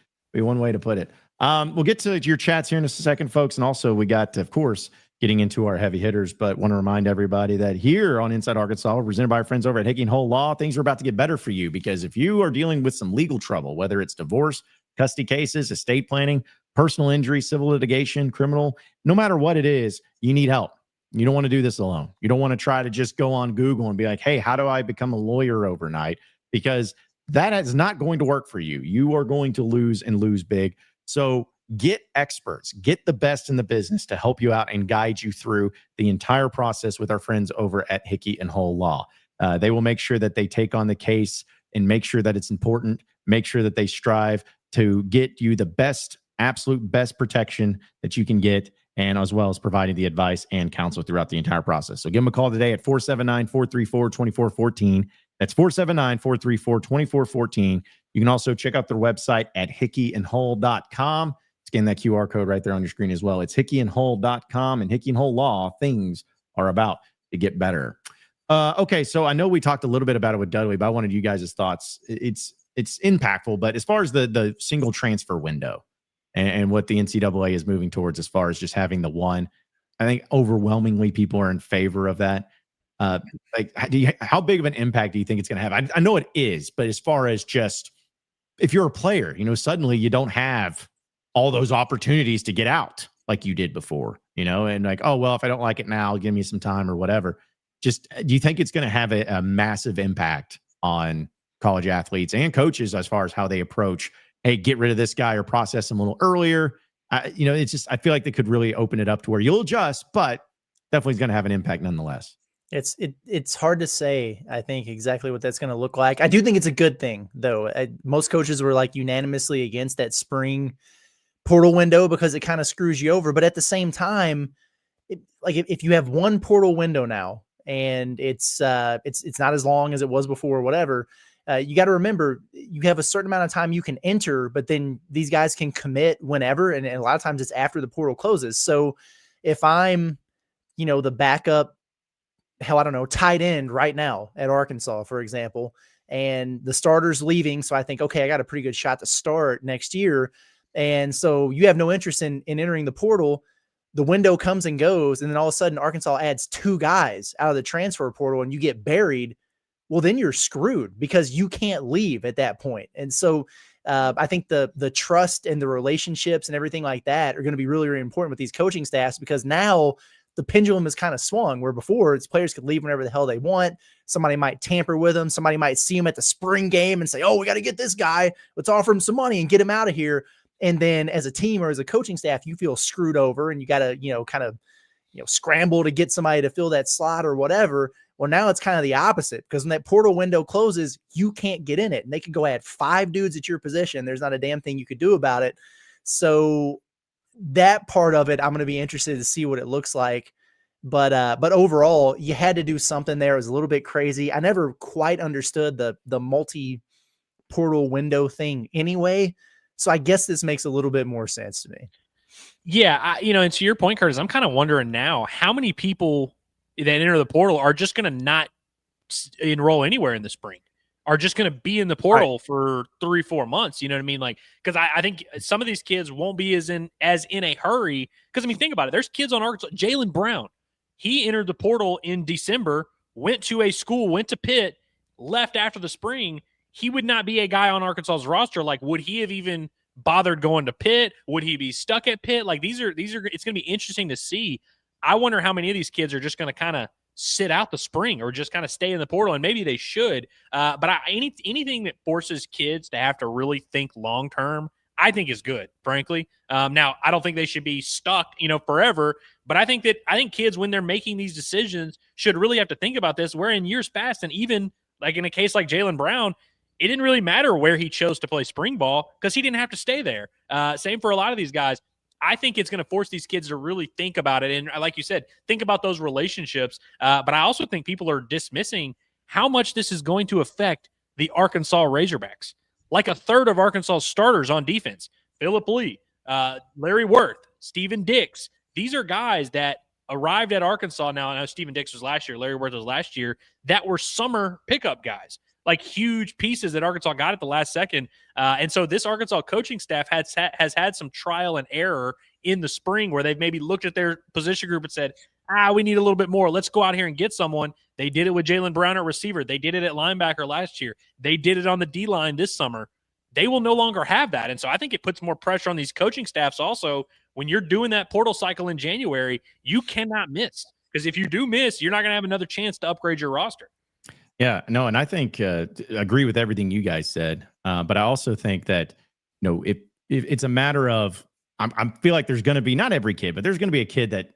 We'll get to your chats here in a second, folks. And also we got, of course, getting into our heavy hitters, but want to remind everybody that here on Inside Arkansas, presented by our friends over at Hickey & Hole Law, things are about to get better for you, because if you are dealing with some legal trouble, whether it's divorce, custody cases, estate planning, personal injury, civil litigation, criminal, no matter what it is, you need help. You don't want to do this alone. You don't want to try to just go on Google and be like, hey, how do I become a lawyer overnight? Because that is not going to work for you. You are going to lose and lose big. So get experts, get the best in the business to help you out and guide you through the entire process with our friends over at Hickey & Hole Law. They will make sure that they take on the case and make sure that it's important, make sure that they strive to get you the best, absolute best protection that you can get, and as well as providing the advice and counsel throughout the entire process. So give them a call today at 479-434-2414. That's 479-434-2414. You can also check out their website at hickeyandhole.com. Scan that QR code right there on your screen as well. It's hickeyandhole.com, and Hickey & Hole Law, things are about to get better. Okay, so I know we talked a little bit about it with Dudley, but I wanted you guys' thoughts. It's impactful, but as far as the single transfer window and what the NCAA is moving towards as far as just having the one, I think overwhelmingly people are in favor of that. How big of an impact do you think it's going to have? I know it is, but as far as just if you're a player, suddenly you don't have all those opportunities to get out like you did before, and like, oh, well, if I don't like it now, give me some time or whatever. Just, do you think it's going to have a massive impact on college athletes and coaches as far as how they approach, hey, get rid of this guy or process him a little earlier? It's just, I feel like they could really open it up to where you'll adjust, but definitely is going to have an impact nonetheless. It's hard to say, I think, exactly what that's going to look like. I do think it's a good thing, though. Most coaches were like unanimously against that spring portal window because it kind of screws you over. But at the same time, if you have one portal window now and it's not as long as it was before or whatever, you got to remember you have a certain amount of time you can enter, but then these guys can commit whenever. And a lot of times it's after the portal closes. So if I'm, the backup, tight end right now at Arkansas, for example, and the starter's leaving. So I think, okay, I got a pretty good shot to start next year. And so you have no interest in entering the portal. The window comes and goes. And then all of a sudden Arkansas adds two guys out of the transfer portal and you get buried. Well, then you're screwed because you can't leave at that point. And so I think the trust and the relationships and everything like that are going to be really, really important with these coaching staffs, because now the pendulum is kind of swung, where before it's players could leave whenever the hell they want. Somebody might tamper with them. Somebody might see him at the spring game and say, oh, we got to get this guy. Let's offer him some money and get him out of here. And then as a team or as a coaching staff, you feel screwed over and you got to, kind of, scramble to get somebody to fill that slot or whatever. Well, now it's kind of the opposite, because when that portal window closes, you can't get in it, and they can go add 5 dudes at your position. There's not a damn thing you could do about it. So that part of it, I'm going to be interested to see what it looks like. But overall, you had to do something there. It was a little bit crazy. I never quite understood the multi-portal window thing anyway. So I guess this makes a little bit more sense to me. Yeah, and to your point, Curtis, I'm kind of wondering now how many people that enter the portal are just going to not enroll anywhere in the spring, are just going to be in the portal for 3-4 months. You know what I mean? Like, because I think some of these kids won't be as in a hurry. Because think about it. There's kids on Arkansas. Jaylen Brown, he entered the portal in December, went to a school, went to Pitt, left after the spring. He would not be a guy on Arkansas's roster. Like, would he have even bothered going to Pitt? Would he be stuck at Pitt? Like, these are it's going to be interesting to see. I wonder how many of these kids are just going to kind of sit out the spring or just kind of stay in the portal, and maybe they should. But anything that forces kids to have to really think long term, I think is good, frankly. Now, I don't think they should be stuck, forever. But I think kids, when they're making these decisions, should really have to think about this. Where in years past, and even like in a case like Jaylen Brown, it didn't really matter where he chose to play spring ball because he didn't have to stay there. Same for a lot of these guys. I think it's going to force these kids to really think about it. And like you said, think about those relationships. But I also think people are dismissing how much this is going to affect the Arkansas Razorbacks. Like a third of Arkansas starters on defense, Phillip Lee, Larry Worth, Steven Dix. These are guys that arrived at Arkansas. Now, I know Stephen Dix was last year, Larry Worth was last year, that were summer pickup guys, like huge pieces that Arkansas got at the last second. And so this Arkansas coaching staff has had some trial and error in the spring where they've maybe looked at their position group and said, we need a little bit more. Let's go out here and get someone. They did it with Jalen Brown at receiver. They did it at linebacker last year. They did it on the D-line this summer. They will no longer have that. And so I think it puts more pressure on these coaching staffs also. When you're doing that portal cycle in January, you cannot miss. Because if you do miss, you're not going to have another chance to upgrade your roster. Yeah, no, and I think agree with everything you guys said. But I also think that, if it's a matter of, I feel like there's going to be, not every kid, but there's going to be a kid that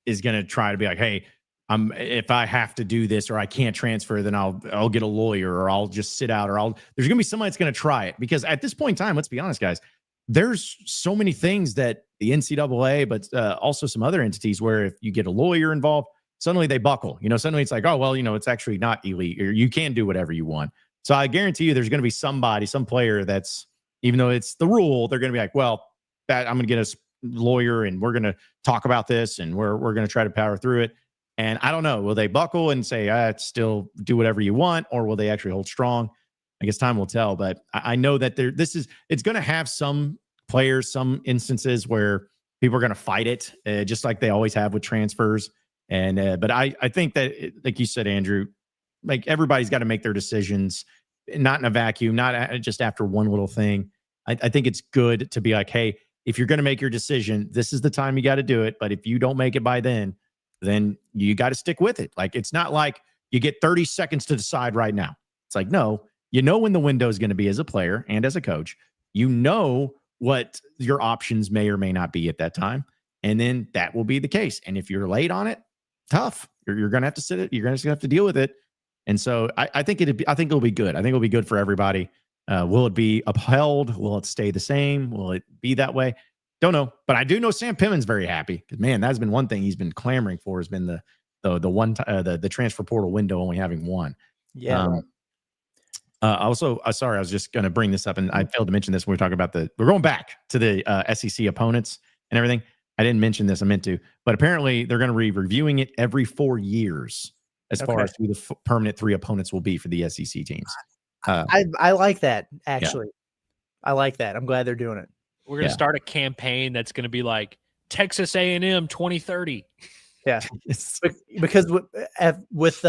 is going to try to be like, hey, if I have to do this or I can't transfer, then I'll get a lawyer or I'll just sit out or there's going to be somebody that's going to try it. Because at this point in time, let's be honest, guys, there's so many things that the NCAA, but also some other entities where if you get a lawyer involved, suddenly they buckle. Suddenly it's like, oh, well, it's actually not elite, or you can do whatever you want. So I guarantee you there's going to be some player that's, even though it's the rule, they're going to be like, well, I'm going to get a lawyer and we're going to talk about this and we're going to try to power through it. And I don't know, will they buckle and say, still do whatever you want, or will they actually hold strong? I guess time will tell, but I know that it's going to have some players, some instances where people are going to fight it, just like they always have with transfers. And, but I think that, like you said, Andrew, like everybody's got to make their decisions, not in a vacuum, not just after one little thing. I think it's good to be like, hey, if you're going to make your decision, this is the time you got to do it. But if you don't make it by then you got to stick with it. Like, it's not like you get 30 seconds to decide right now. It's like, no, when the window is going to be as a player and as a coach, what your options may or may not be at that time. And then that will be the case. And if you're late on it, tough. You're going to have to sit it. You're going to have to deal with it. And so I think it'll be good. I think it'll be good for everybody. Will it be upheld? Will it stay the same? Will it be that way? Don't know. But I do know Sam Pittman's very happy because, man, that's been one thing he's been clamoring for, has been the transfer portal window only having one. Yeah. Also, sorry, I was just going to bring this up, and I failed to mention this when we were talking about we're going back to the SEC opponents and everything. I didn't mention this. I meant to, but apparently they're going to be reviewing it every 4 years as far as who the permanent 3 opponents will be for the SEC teams. I like that, actually. Yeah. I like that. I'm glad they're doing it. We're going to start a campaign that's going to be like Texas A&M 2030. Yeah. Because with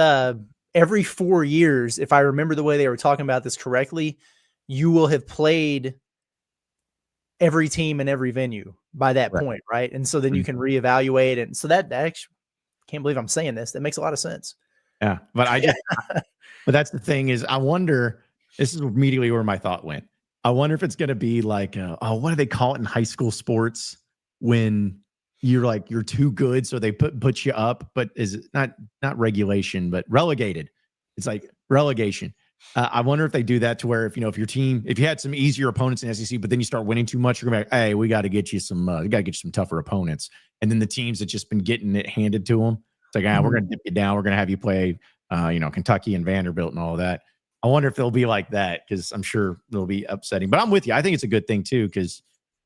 every 4 years, if I remember the way they were talking about this correctly, you will have played every team in every venue by that point, right? And so then you can reevaluate. And so that actually, can't believe I'm saying this. That makes a lot of sense. Yeah. But but that's the thing is, I wonder, this is immediately where my thought went. I wonder if it's going to be like, what do they call it in high school sports when you're too good, so they put you up, but is it not regulation, but relegated? It's like relegation. I wonder if they do that to where if your team, if you had some easier opponents in SEC, but then you start winning too much, you're gonna be like, hey, we got to get you some tougher opponents. And then the teams that just been getting it handed to them, it's like, we're gonna dip you down. We're gonna have you play, Kentucky and Vanderbilt and all of that. I wonder if they'll be like that, because I'm sure it'll be upsetting. But I'm with you. I think it's a good thing too, because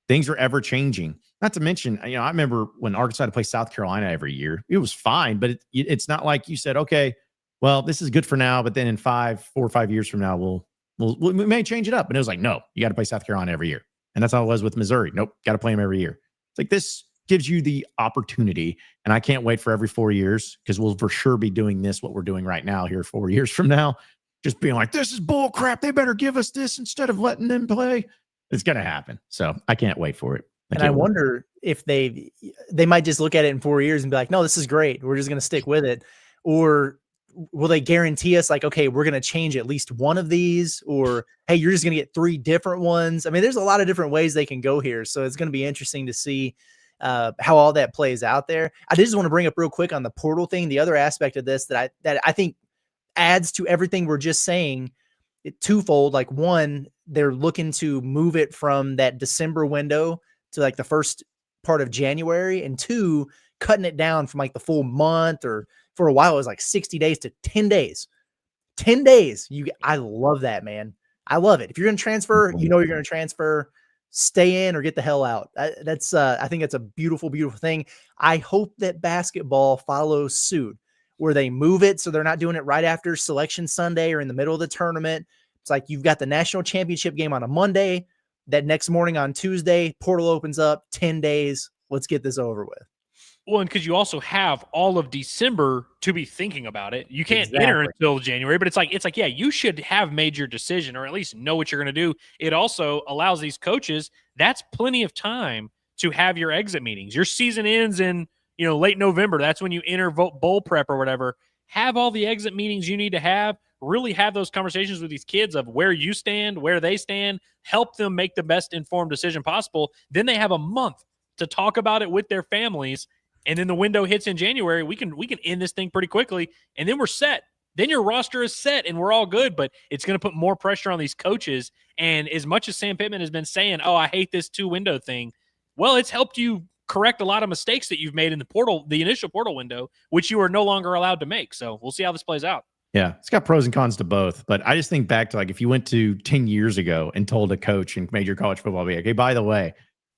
things are ever changing. Not to mention, I remember when Arkansas had to play South Carolina every year. It was fine, but it's not like you said, okay, well, this is good for now, but then in 4 or 5 years from now, we may change it up. And it was like, no, you got to play South Carolina every year. And that's how it was with Missouri. Nope, got to play them every year. It's like, this gives you the opportunity. And I can't wait for every 4 years, because we'll for sure be doing this, what we're doing right now here 4 years from now. Just being like, this is bull crap. They better give us this instead of letting them play. It's going to happen. So I can't wait for it. I wonder if they might just look at it in 4 years and be like, no, this is great. We're just going to stick with it. Or will they guarantee us like, okay, we're going to change at least one of these, or, hey, you're just going to get 3 different ones. I mean, there's a lot of different ways they can go here. So it's going to be interesting to see how all that plays out there. I just want to bring up real quick on the portal thing. The other aspect of this that I think adds to everything we're just saying, twofold. Like, one, they're looking to move it from that December window to like the first part of January, and 2, cutting it down from like the full month, or for a while it was like 60 days to 10 days. 10 days. I love that, man. I love it. If you're going to transfer, you're going to transfer. stay in or get the hell out. I think that's a beautiful, beautiful thing. I hope that basketball follows suit where they move it so they're not doing it right after Selection Sunday or in the middle of the tournament. It's like you've got the national championship game on a Monday. That next morning on Tuesday, portal opens up, 10 days. Let's get this over with. Well, and because you also have all of December to be thinking about it. You can't enter until January, but it's like, yeah, you should have made your decision or at least know what you're going to do. It also allows these coaches, that's plenty of time to have your exit meetings. Your season ends in, late November. That's when you enter bowl prep or whatever. Have all the exit meetings you need to have. Really have those conversations with these kids of where you stand, where they stand, help them make the best informed decision possible. Then they have a month to talk about it with their families. And then the window hits in January. We can end this thing pretty quickly, and then we're set. Then your roster is set, and we're all good. But it's going to put more pressure on these coaches. And as much as Sam Pittman has been saying, "Oh, I hate this 2-window thing," well, it's helped you correct a lot of mistakes that you've made in the initial portal window, which you are no longer allowed to make. So we'll see how this plays out. Yeah, it's got pros and cons to both. But I just think back to if you went to 10 years ago and told a coach in major college football, okay, by the way,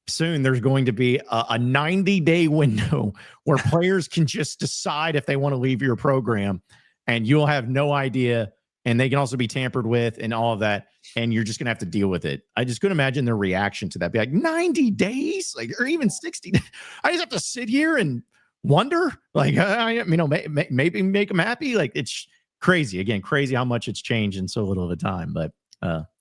soon there's going to be a 90-day window where players can just decide if they want to leave your program, and you'll have no idea, and they can also be tampered with and all of that, and you're just going to have to deal with it. I just couldn't imagine their reaction to that. Be like, 90 days? Or even 60 days? I just have to sit here and wonder? Maybe make them happy? It's crazy. Again, crazy how much it's changed in so little of a time. But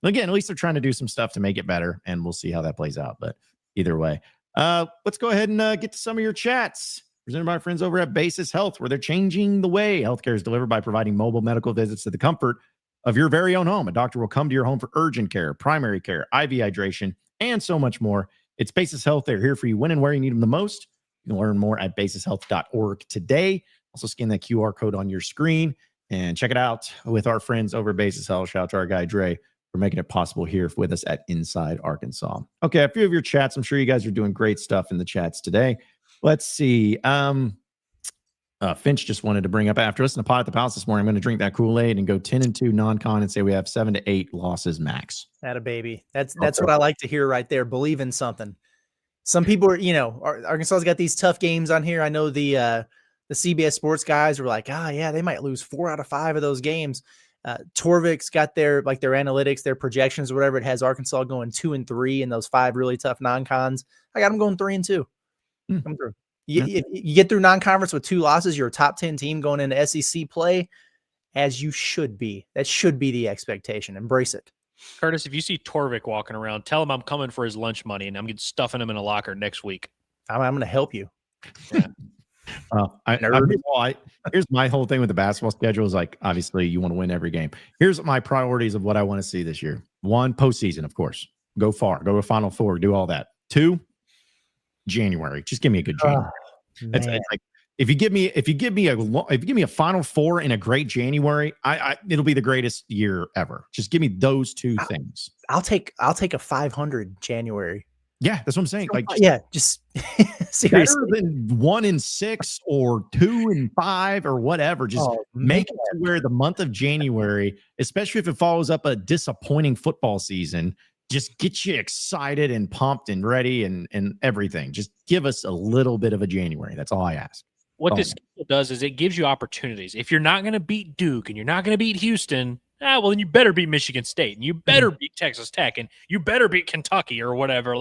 again, at least they're trying to do some stuff to make it better, and we'll see how that plays out. But either way, let's go ahead and get to some of your chats. Presented by our friends over at Basis Health, where they're changing the way healthcare is delivered by providing mobile medical visits to the comfort of your very own home. A doctor will come to your home for urgent care, primary care, IV hydration, and so much more. It's Basis Health. They're here for you when and where you need them the most. You can learn more at basishealth.org today. Also scan that QR code on your screen and check it out with our friends over at Basis Health. Shout out to our guy, Dre, for making it possible here with us at Inside Arkansas. Okay, a few of your chats. I'm sure you guys are doing great stuff in the chats today. Let's see. Finch just wanted to bring up, after listening to Pod at the Palace this morning, I'm going to drink that Kool-Aid and go 10-2 non-con and say we have 7 to 8 losses max. Atta baby. That's what I like to hear right there. Believe in something. Some people are, Arkansas's got these tough games on here. I know the CBS Sports guys were like, yeah, they might lose 4 out of 5 of those games. Torvik's got their analytics, their projections, or whatever. It has Arkansas going 2-3 in those 5 really tough non-cons. I got them going 3-2. Come through. You get through non-conference with 2 losses, you're a top 10 team going into SEC play, as you should be. That should be the expectation. Embrace it. Curtis, if you see Torvik walking around, tell him I'm coming for his lunch money and I'm stuffing him in a locker next week. I'm going to help you. Yeah. Here's my whole thing with the basketball schedule is obviously you want to win every game. Here's my priorities of what I want to see this year. 1, postseason, of course. Go far. Go to Final Four. Do all that. 2, January. Just give me a good January. It's if you give me a Final Four in a great January, it'll be the greatest year ever. Just give me those 2 things. I'll take a 500 January. Yeah, that's what I'm saying. Just seriously, better than 1-6 or 2-5 or whatever. Just make it to where the month of January, especially if it follows up a disappointing football season, just get you excited and pumped and ready and everything. Just give us a little bit of a January. That's all I ask. What this does is it gives you opportunities. If you're not going to beat Duke and you're not going to beat Houston, well, then you better beat Michigan State and you better beat Texas Tech and you better beat Kentucky or whatever.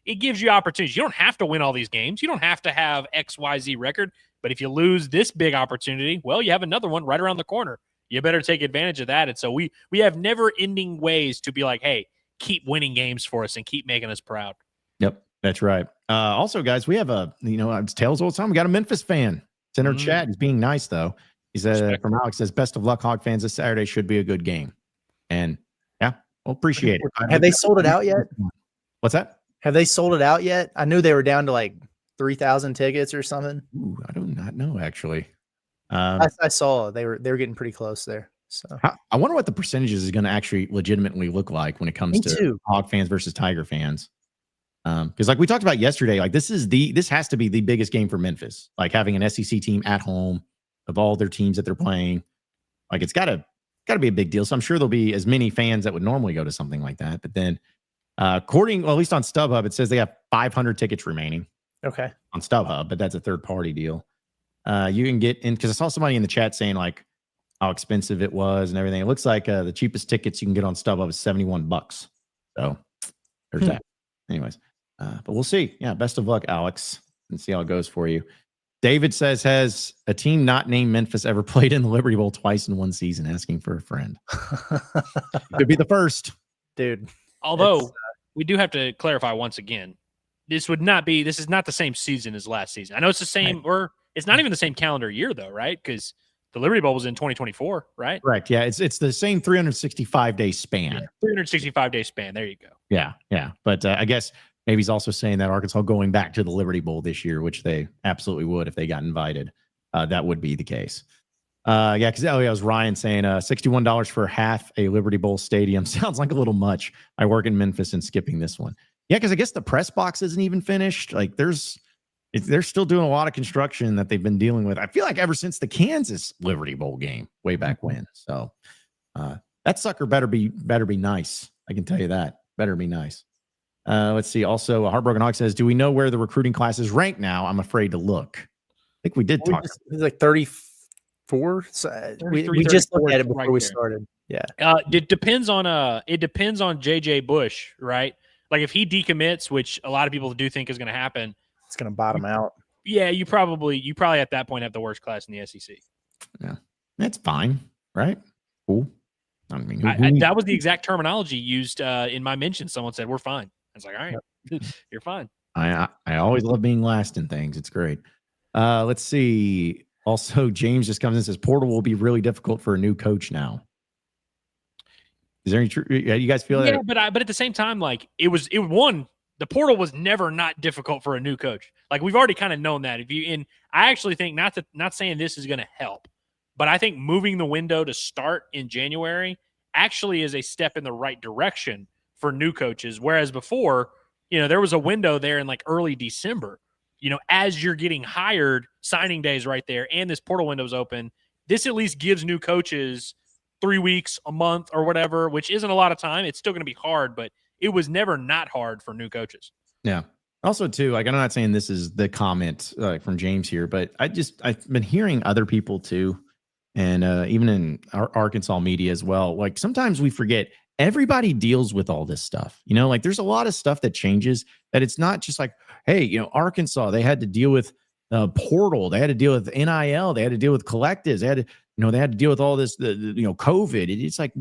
It gives you opportunities. You don't have to win all these games. You don't have to have XYZ record. But if you lose this big opportunity, well, you have another one right around the corner. You better take advantage of that. And so we have never-ending ways to be like, hey, keep winning games for us and keep making us proud. Yep, that's right. Also, guys, we have it's Tails all the time. We got a Memphis fan. It's in our chat. He's being nice, though. He said, from Alex, says, best of luck, Hog fans. This Saturday should be a good game. And, yeah, we'll appreciate it. Have they sold it out yet? What's that? Have they sold it out yet? I knew they were down to 3,000 tickets or something. Ooh, I do not know, actually. I saw they were getting pretty close there. So I wonder what the percentages is going to actually legitimately look like when it comes to Hog fans versus Tiger fans. Because we talked about yesterday, this has to be the biggest game for Memphis. Having an SEC team at home of all their teams that they're playing, it's got to be a big deal. So I'm sure there'll be as many fans that would normally go to something like that. But then According, well, at least on StubHub, it says they have 500 tickets remaining Okay. on StubHub, but that's a third-party deal. You can get in, because I saw somebody in the chat saying like how expensive it was and everything. It looks like the cheapest tickets you can get on StubHub is $71. So there's that. Anyways, but we'll see. Yeah, best of luck, Alex, and see how it goes for you. David says, has a team not named Memphis ever played in the Liberty Bowl twice in one season? Asking for a friend. Could be the first. Dude. Although we do have to clarify once again, this is not the same season as last season. I know it's the same, or it's not even the same calendar year though, right? Because the Liberty Bowl was in 2024, right? Correct. Yeah, it's the same 365-day span. 365-day span. There you go. Yeah. But I guess maybe he's also saying that Arkansas going back to the Liberty Bowl this year, which they absolutely would if they got invited. That would be the case. Because it was Ryan saying $61 for half a Liberty Bowl stadium sounds like a little much. I work in Memphis and skipping this one. Yeah, because I guess the press box isn't even finished. Like they're still doing a lot of construction that they've been dealing with. I feel like ever since the Kansas Liberty Bowl game way back when. So that sucker better be nice. I can tell you that. Better be nice. Let's see. Also, Heartbroken Hawk says, do we know where the recruiting class is ranked now? I'm afraid to look. I think we did talk. It's like 34. So we just looked at it before we started. Yeah. It depends on JJ Bush, right? Like if he decommits, which a lot of people do think is going to happen, it's going to bottom out. Yeah, you probably at that point have the worst class in the SEC. Yeah, that's fine, right? Cool. I mean, that was the exact terminology used in my mention. Someone said we're fine. I was like, all right, you're fine. I always love being last in things. It's great. Let's see. Also, James just comes in and says portal will be really difficult for a new coach now. Is there any true? You guys feel that? Yeah, but at the same time, like the portal was never not difficult for a new coach. Like we've already kind of known that. I actually think not saying this is going to help, but I think moving the window to start in January actually is a step in the right direction for new coaches. Whereas before, there was a window there in like early December. As you're getting hired, signing days right there, and this portal window's open. This at least gives new coaches 3 weeks, a month, or whatever, which isn't a lot of time. It's still going to be hard, but it was never not hard for new coaches. Yeah. Also, too, like I'm not saying this is the comment from James here, but I've been hearing other people too, and even in our Arkansas media as well. Like sometimes we forget everybody deals with all this stuff. Like there's a lot of stuff that changes. That it's not just like, hey, Arkansas, they had to deal with portal, they had to deal with NIL, they had to deal with collectives, they had to deal with all this, COVID. It's like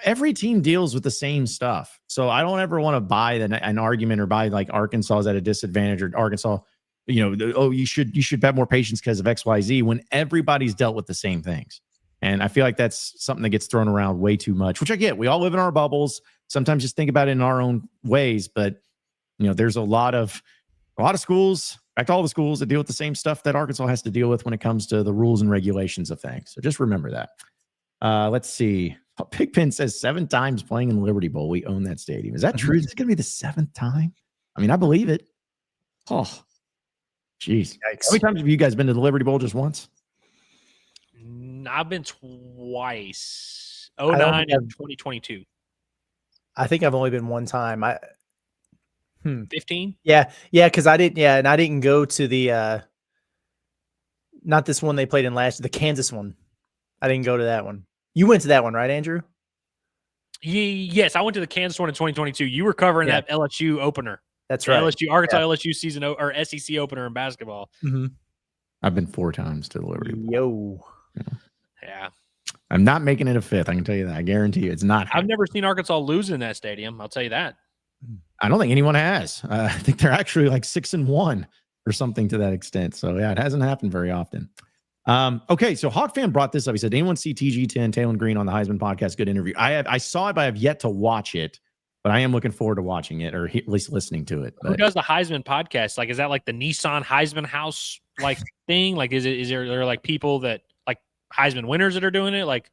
every team deals with the same stuff. So I don't ever want to buy an argument or buy like Arkansas is at a disadvantage or Arkansas, you should have more patience because of XYZ when everybody's dealt with the same things. And I feel like that's something that gets thrown around way too much, which I get. We all live in our bubbles. Sometimes just think about it in our own ways. But, there's a lot of schools, in fact, all the schools that deal with the same stuff that Arkansas has to deal with when it comes to the rules and regulations of things. So just remember that. Let's see. Pigpen says 7 times playing in the Liberty Bowl. We own that stadium. Is that true? Is it going to be the 7th time? I mean, I believe it. Oh, jeez. How many times have you guys been to the Liberty Bowl? Just once? I've been twice. 09 and 2022. I think I've only been one time. 15? Yeah, because I didn't. Yeah, and I didn't go to the not this one they played in last, the Kansas one. I didn't go to that one. You went to that one, right, Andrew? Yes, I went to the Kansas one in 2022. You were covering that LSU opener. That's right. LSU season or SEC opener in basketball. Mm-hmm. I've been 4 times to the Liberty Bowl. Yeah. I'm not making it a 5th. I can tell you that. I guarantee you it's not. I've never seen Arkansas lose in that stadium. I'll tell you that. I don't think anyone has. I think they're actually like 6-1 or something to that extent. So yeah, it hasn't happened very often. Okay, so Hawk fan brought this up. He said, anyone see TG10, Taylor Green on the Heisman podcast? Good interview. I saw it, but I have yet to watch it. But I am looking forward to watching it, or at least listening to it. Who does the Heisman podcast? Like, is that like the Nissan Heisman House like thing? Like, is there like people that like Heisman winners that are doing it? Like,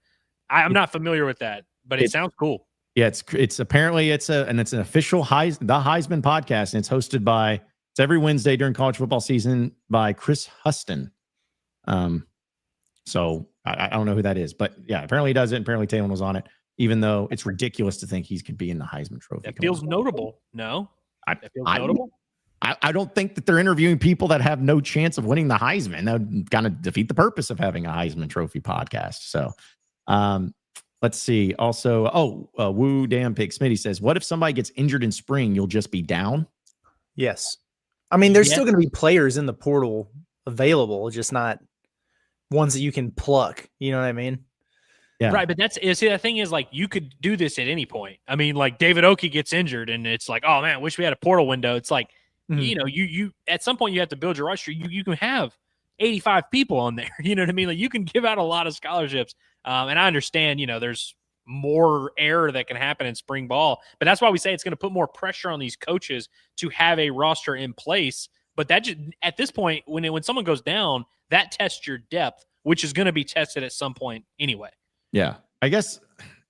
I'm not familiar with that, but it sounds cool. Yeah, it's apparently it's an official the Heisman podcast, and it's hosted by every Wednesday during college football season by Chris Huston. So I don't know who that is, but yeah, apparently he does it. Apparently Taylor was on it. even though it's ridiculous to think he could be in the Heisman Trophy. That feels notable. No, that feels notable. I don't think that they're interviewing people that have no chance of winning the Heisman. That would kind of defeat the purpose of having a Heisman Trophy podcast. So let's see. Also, Woo Damn Pig Smitty says, what if somebody gets injured in spring? You'll just be down? Yes. I mean, there's still going to be players in the portal available, just not ones that you can pluck. You know what I mean? Yeah. Right. But the thing is, like, you could do this at any point. I mean, like, David Oki gets injured and it's like, oh man, I wish we had a portal window. It's like, you know, you at some point you have to build your roster. You can have 85 people on there. You know what I mean? Like, you can give out a lot of scholarships. And I understand, you know, there's more error that can happen in spring ball, but that's why we say it's going to put more pressure on these coaches to have a roster in place. But that just, at this point, when someone goes down, that tests your depth, which is going to be tested at some point anyway. Yeah. I guess,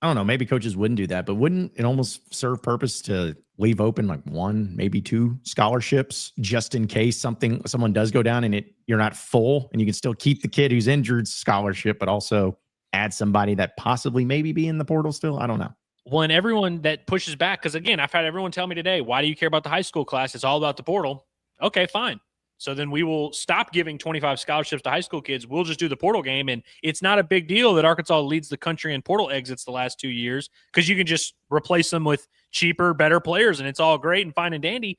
I don't know, maybe coaches wouldn't do that, but wouldn't it almost serve purpose to leave open like 1, maybe 2 scholarships just in case someone does go down and you're not full and you can still keep the kid who's injured scholarship, but also add somebody that possibly maybe be in the portal still? I don't know. When everyone that pushes back, because again, I've had everyone tell me today, why do you care about the high school class? It's all about the portal. Okay, fine. So then we will stop giving 25 scholarships to high school kids. We'll just do the portal game. And it's not a big deal that Arkansas leads the country in portal exits the last 2 years because you can just replace them with cheaper, better players, and it's all great and fine and dandy.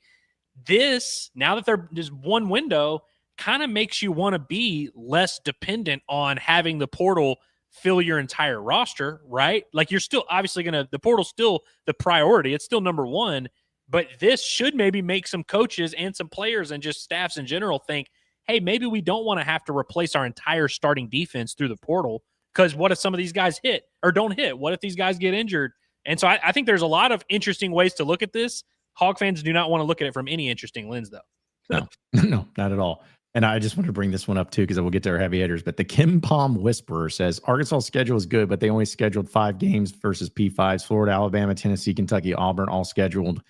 This, now that there's one window, kind of makes you want to be less dependent on having the portal fill your entire roster, right? Like, you're still obviously the portal's still the priority. It's still number one. But this should maybe make some coaches and some players and just staffs in general think, hey, maybe we don't want to have to replace our entire starting defense through the portal, because what if some of these guys hit or don't hit? What if these guys get injured? And so I think there's a lot of interesting ways to look at this. Hog fans do not want to look at it from any interesting lens, though. No, not at all. And I just want to bring this one up, too, because we'll get to our heavy hitters. But the Kim Palm Whisperer says, Arkansas' schedule is good, but they only scheduled 5 games versus P5s. Florida, Alabama, Tennessee, Kentucky, Auburn, all scheduled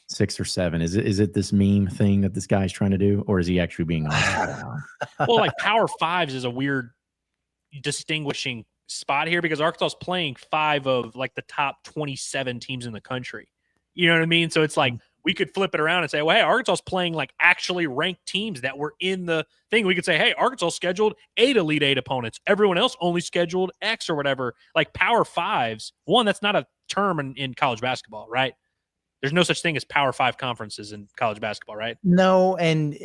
6 or 7. Is it this meme thing that this guy's trying to do, or is he actually being honest? Well, like, Power Fives is a weird distinguishing spot here because Arkansas is playing 5 of like the top 27 teams in the country. You know what I mean? So it's like we could flip it around and say, well, hey, Arkansas is playing like actually ranked teams that were in the thing. We could say, hey, Arkansas scheduled 8 Elite 8 opponents. Everyone else only scheduled X or whatever. Like, Power Fives, one, that's not a term in college basketball, right? There's no such thing as Power 5 conferences in college basketball, right? No, and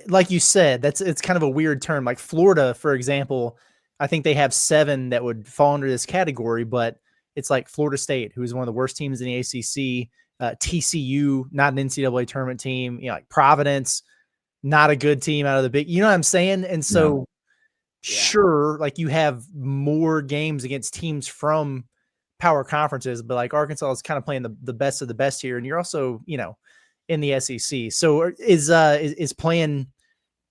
like you said, it's kind of a weird term. Like Florida, for example, I think they have 7 that would fall under this category, but it's like Florida State, who is one of the worst teams in the ACC, TCU, not an NCAA tournament team, like Providence, not a good team out of the big, you know what I'm saying? And so sure, like you have more games against teams from power conferences, but like Arkansas is kind of playing the best of the best here. And you're also, in the SEC. So is playing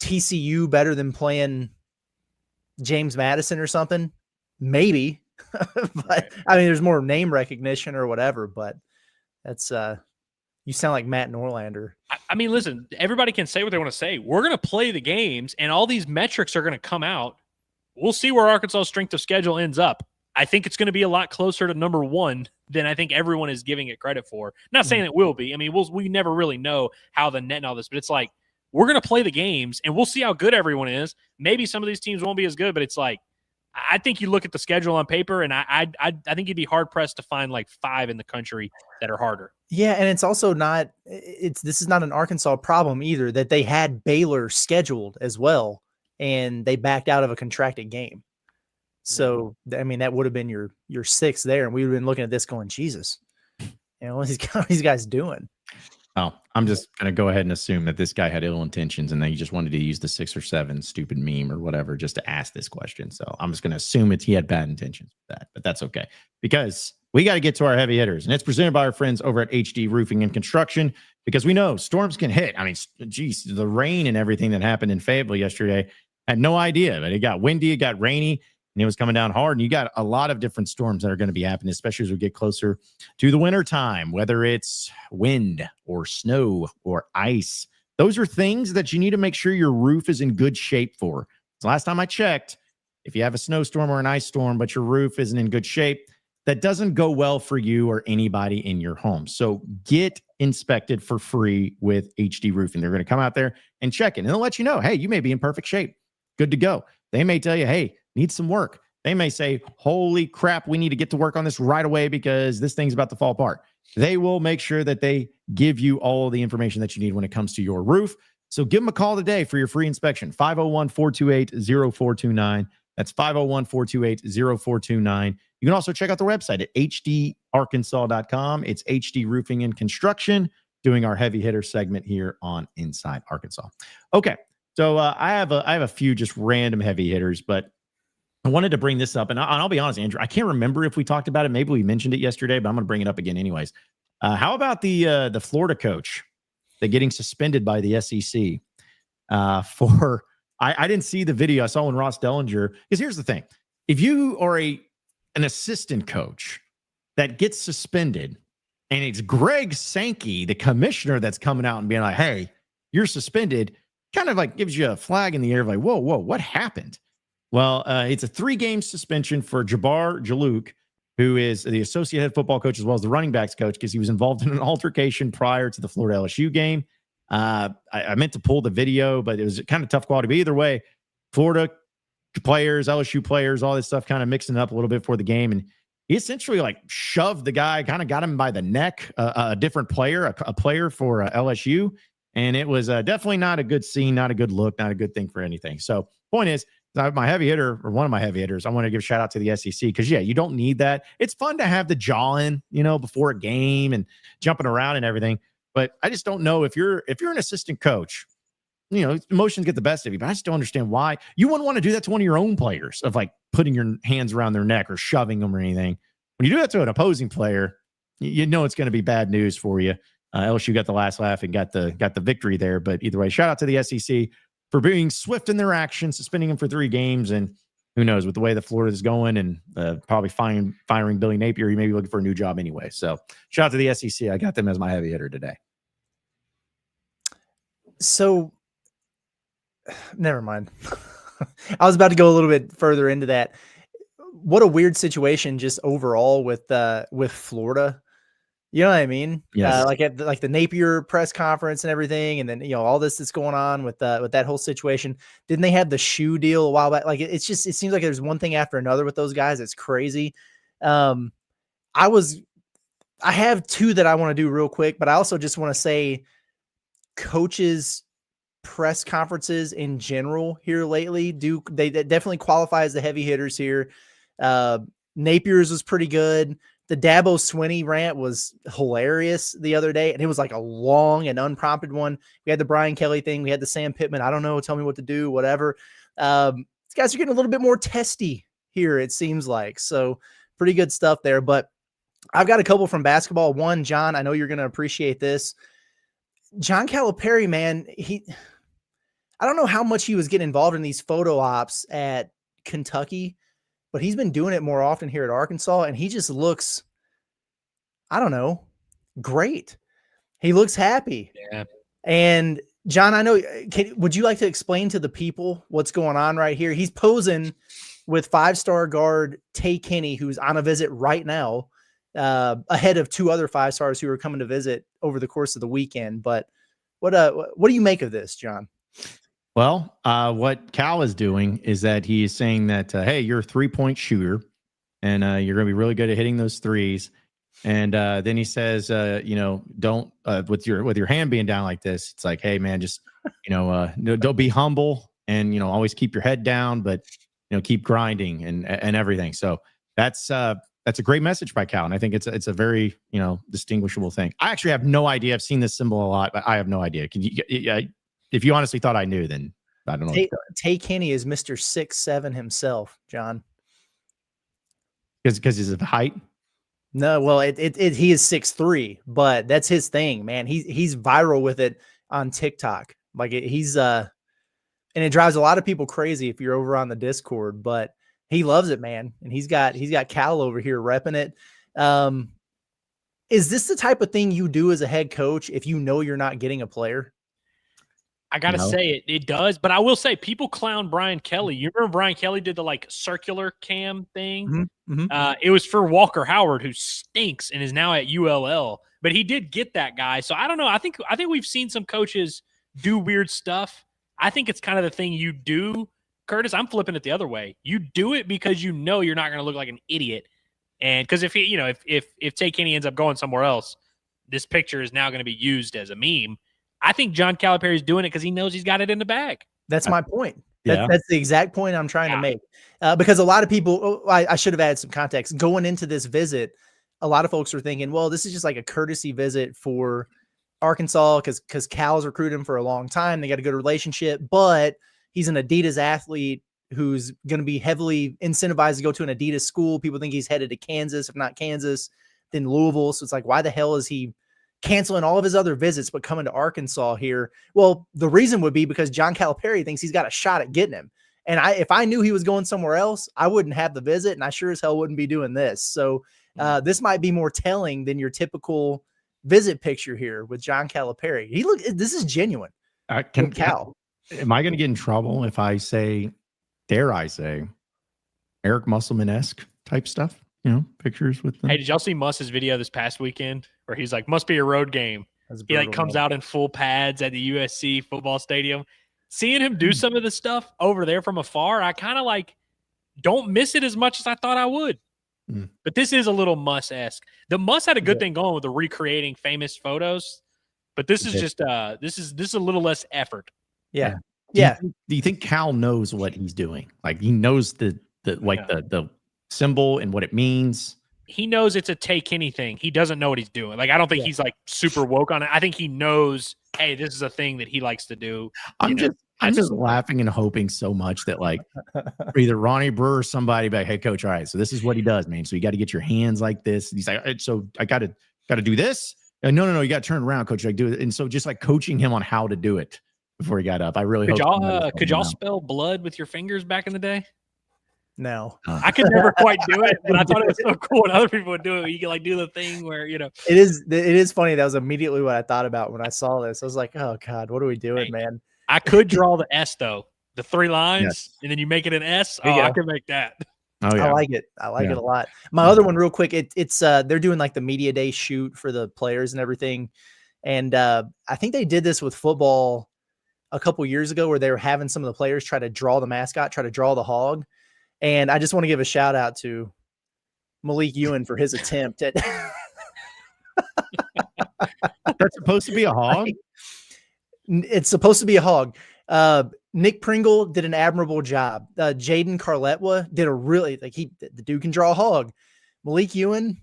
TCU better than playing James Madison or something? Maybe. But I mean, there's more name recognition or whatever, but that's you sound like Matt Norlander. I mean, listen, everybody can say what they want to say. We're going to play the games and all these metrics are going to come out. We'll see where Arkansas' strength of schedule ends up. I think it's going to be a lot closer to number 1 than I think everyone is giving it credit for. Not saying it will be. I mean, we never really know how the net and all this, but it's like, we're going to play the games and we'll see how good everyone is. Maybe some of these teams won't be as good, but it's like, I think you look at the schedule on paper and I think you'd be hard pressed to find like 5 in the country that are harder. Yeah. And it's also this is not an Arkansas problem either, that they had Baylor scheduled as well. And they backed out of a contracted game. So, I mean, that would have been your 6th there. And we would have been looking at this going, Jesus, what are these guys doing? Oh, I'm just going to go ahead and assume that this guy had ill intentions and that he just wanted to use the 6 or 7 stupid meme or whatever just to ask this question. So I'm just going to assume he had bad intentions with that, but that's okay because we got to get to our heavy hitters, and it's presented by our friends over at HD Roofing and Construction, because we know storms can hit. I mean, geez, the rain and everything that happened in Fayetteville yesterday, had no idea, but it got windy, it got rainy, and it was coming down hard. And you got a lot of different storms that are going to be happening, especially as we get closer to the winter time, whether it's wind or snow or ice. Those are things that you need to make sure your roof is in good shape for. So last time I checked, if you have a snowstorm or an ice storm, but your roof isn't in good shape, that doesn't go well for you or anybody in your home. So get inspected for free with HD Roofing. They're going to come out there and check it, and they'll let you know, hey, you may be in perfect shape. Good to go. They may tell you, hey, need some work. They may say, holy crap, we need to get to work on this right away because this thing's about to fall apart. They will make sure that they give you all the information that you need when it comes to your roof. So give them a call today for your free inspection, 501-428-0429. That's 501-428-0429. You can also check out the website at hdarkansas.com. It's HD Roofing and Construction, doing our heavy hitter segment here on Inside Arkansas. Okay, so I have a few just random heavy hitters, but I wanted to bring this up, and I'll be honest, Andrew, I can't remember if we talked about it. Maybe we mentioned it yesterday, but I'm going to bring it up again anyways. How about the Florida coach that getting suspended by the SEC for? I didn't see the video. I saw when Ross Dellinger. Because here's the thing: if you are an assistant coach that gets suspended, and it's Greg Sankey, the commissioner, that's coming out and being like, "Hey, you're suspended," kind of like gives you a flag in the air, like, "Whoa, what happened?" Well, it's a 3-game suspension for Jabbar Jalouk, who is the associate head football coach as well as the running backs coach, because he was involved in an altercation prior to the Florida LSU game. I meant to pull the video, but it was kind of tough quality. But either way, Florida players, LSU players, all this stuff kind of mixing up a little bit for the game. And he essentially like shoved the guy, kind of got him by the neck, a different player, a player for LSU. And it was definitely not a good scene, not a good look, not a good thing for anything. So point is, my heavy hitter, or one of my heavy hitters, I want to give a shout out to the SEC because, yeah, you don't need that. It's fun to have the jawing, before a game and jumping around and everything. But I just don't know if you're an assistant coach, emotions get the best of you. But I just don't understand why you wouldn't want to do that to one of your own players, of like putting your hands around their neck or shoving them or anything. When you do that to an opposing player, it's going to be bad news for you. LSU got the last laugh and got the victory there. But either way, shout out to the SEC for being swift in their action, suspending him for 3 games. And who knows, with the way that Florida is going and probably firing Billy Napier, he may be looking for a new job anyway. So shout out to the SEC. I got them as my heavy hitter today. So never mind. I was about to go a little bit further into that. What a weird situation just overall with Florida. You know what I mean? Yes. Like at the Napier press conference and everything, and then all this that's going on with that whole situation. Didn't they have the shoe deal a while back? Like it seems like there's one thing after another with those guys. It's crazy. I have 2 that I want to do real quick, but I also just want to say, coaches' press conferences in general here lately they definitely qualify as the heavy hitters here. Napier's was pretty good. The Dabo Swinney rant was hilarious the other day, and it was like a long and unprompted one. We had the Brian Kelly thing. We had the Sam Pittman. I don't know. Tell me what to do, whatever. These guys are getting a little bit more testy here, it seems like. So pretty good stuff there. But I've got a couple from basketball. One, John, I know you're going to appreciate this. John Calipari, man, I don't know how much he was getting involved in these photo ops at Kentucky, but he's been doing it more often here at Arkansas, and he just looks, I don't know, great. He looks happy. Yeah. And John, I know, would you like to explain to the people what's going on right here? He's posing with 5-star guard Tay Kenny, who's on a visit right now, ahead of 2 other 5-stars who are coming to visit over the course of the weekend. But what do you make of this, John? Well, what Cal is doing is that he is saying that, hey, you're a 3-point shooter and you're going to be really good at hitting those threes. And then he says, don't with your hand being down like this. It's like, hey, man, just, don't be humble and, always keep your head down, but, keep grinding and everything. So that's a great message by Cal. And I think it's a very, distinguishable thing. I actually have no idea. I've seen this symbol a lot, but I have no idea. Can you, if you honestly thought I knew, then I don't know. Tay Kenny is Mr. 6'7" himself, John. Because he's of height? No, well, he is 6'3", but that's his thing, man. He's viral with it on TikTok. Like he's and it drives a lot of people crazy if you're over on the Discord, but he loves it, man. And he's got Cal over here repping it. Is this the type of thing you do as a head coach if you know you're not getting a player? I gotta say it does, but I will say people clown Brian Kelly. You remember Brian Kelly did the like circular cam thing? It was for Walker Howard, who stinks and is now at ULL, but he did get that guy. So I don't know. I think we've seen some coaches do weird stuff. I think it's kind of the thing you do, Curtis. I'm flipping it the other way. You do it because you know you're not going to look like an idiot, and because if Tay Kenny ends up going somewhere else, this picture is now going to be used as a meme. I think John Calipari is doing it because he knows he's got it in the bag. That's my point. That's the exact point I'm trying to make. Because a lot of people, I should have added some context. Going into this visit, a lot of folks were thinking, well, this is just like a courtesy visit for Arkansas because Cal's recruited him for a long time. They got a good relationship, but he's an Adidas athlete who's going to be heavily incentivized to go to an Adidas school. People think he's headed to Kansas, if not Kansas, then Louisville. So it's like, why the hell is he canceling all of his other visits, but coming to Arkansas here? Well, the reason would be because John Calipari thinks he's got a shot at getting him. And if I knew he was going somewhere else, I wouldn't have the visit, and I sure as hell wouldn't be doing this. So this might be more telling than your typical visit picture here with John Calipari. This is genuine. Cal. Am I going to get in trouble if I say, dare I say, Eric Musselman-esque type stuff? Pictures with them. Hey, did y'all see Muss's video this past weekend where he's like, must be a road game? He like comes out in full pads at the USC football stadium. Seeing him do some of the stuff over there from afar, I kind of like don't miss it as much as I thought I would. But this is a little Muss-esque. The Muss had a good thing going with the recreating famous photos, but this is just this is a little less effort. Yeah. Do you think Cal knows what he's doing? Like he knows the symbol and what it means? He knows it's a take anything. He doesn't know what he's doing. Like, I don't think he's like super woke on it. I think he knows, hey, this is a thing that he likes to do. I'm just laughing and hoping so much that like either Ronnie Brewer or somebody be like, hey coach, all right, so this is what he does, man. So you got to get your hands like this. And he's like, so I got to do this. No, you got to turn around, coach. Like do it. And so just like coaching him on how to do it before he got up. I really could y'all spell blood with your fingers back in the day? No, I could never quite do it, but I thought it was so cool when other people would do it. You can like do the thing where, it is funny. That was immediately what I thought about when I saw this. I was like, oh God, what are we doing, man? I could draw the S though, the 3 lines, and then you make it an S. I could make that. Oh yeah. I like it. I like it a lot. My other one real quick. It's they're doing like the media day shoot for the players and everything. And I think they did this with football a couple years ago where they were having some of the players try to draw the mascot, try to draw the hog. And I just want to give a shout out to Malik Ewan for his attempt at. That's supposed to be a hog. It's supposed to be a hog. Nick Pringle did an admirable job. Jaden Carletwa did a really the dude can draw a hog. Malik Ewan.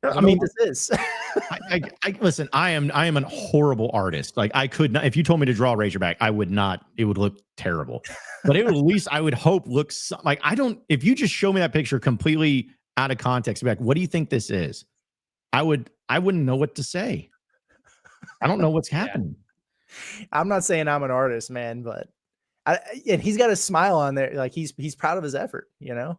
I mean, this is. Listen. I am a horrible artist. Like I could not. If you told me to draw a Razorback, I would not. It would look terrible. But it would at least I would hope looks like I don't. If you just show me that picture completely out of context, be like, what do you think this is? I wouldn't know what to say. I don't know what's happening. I'm not saying I'm an artist, man, but and he's got a smile on there, like he's proud of his effort. Yeah,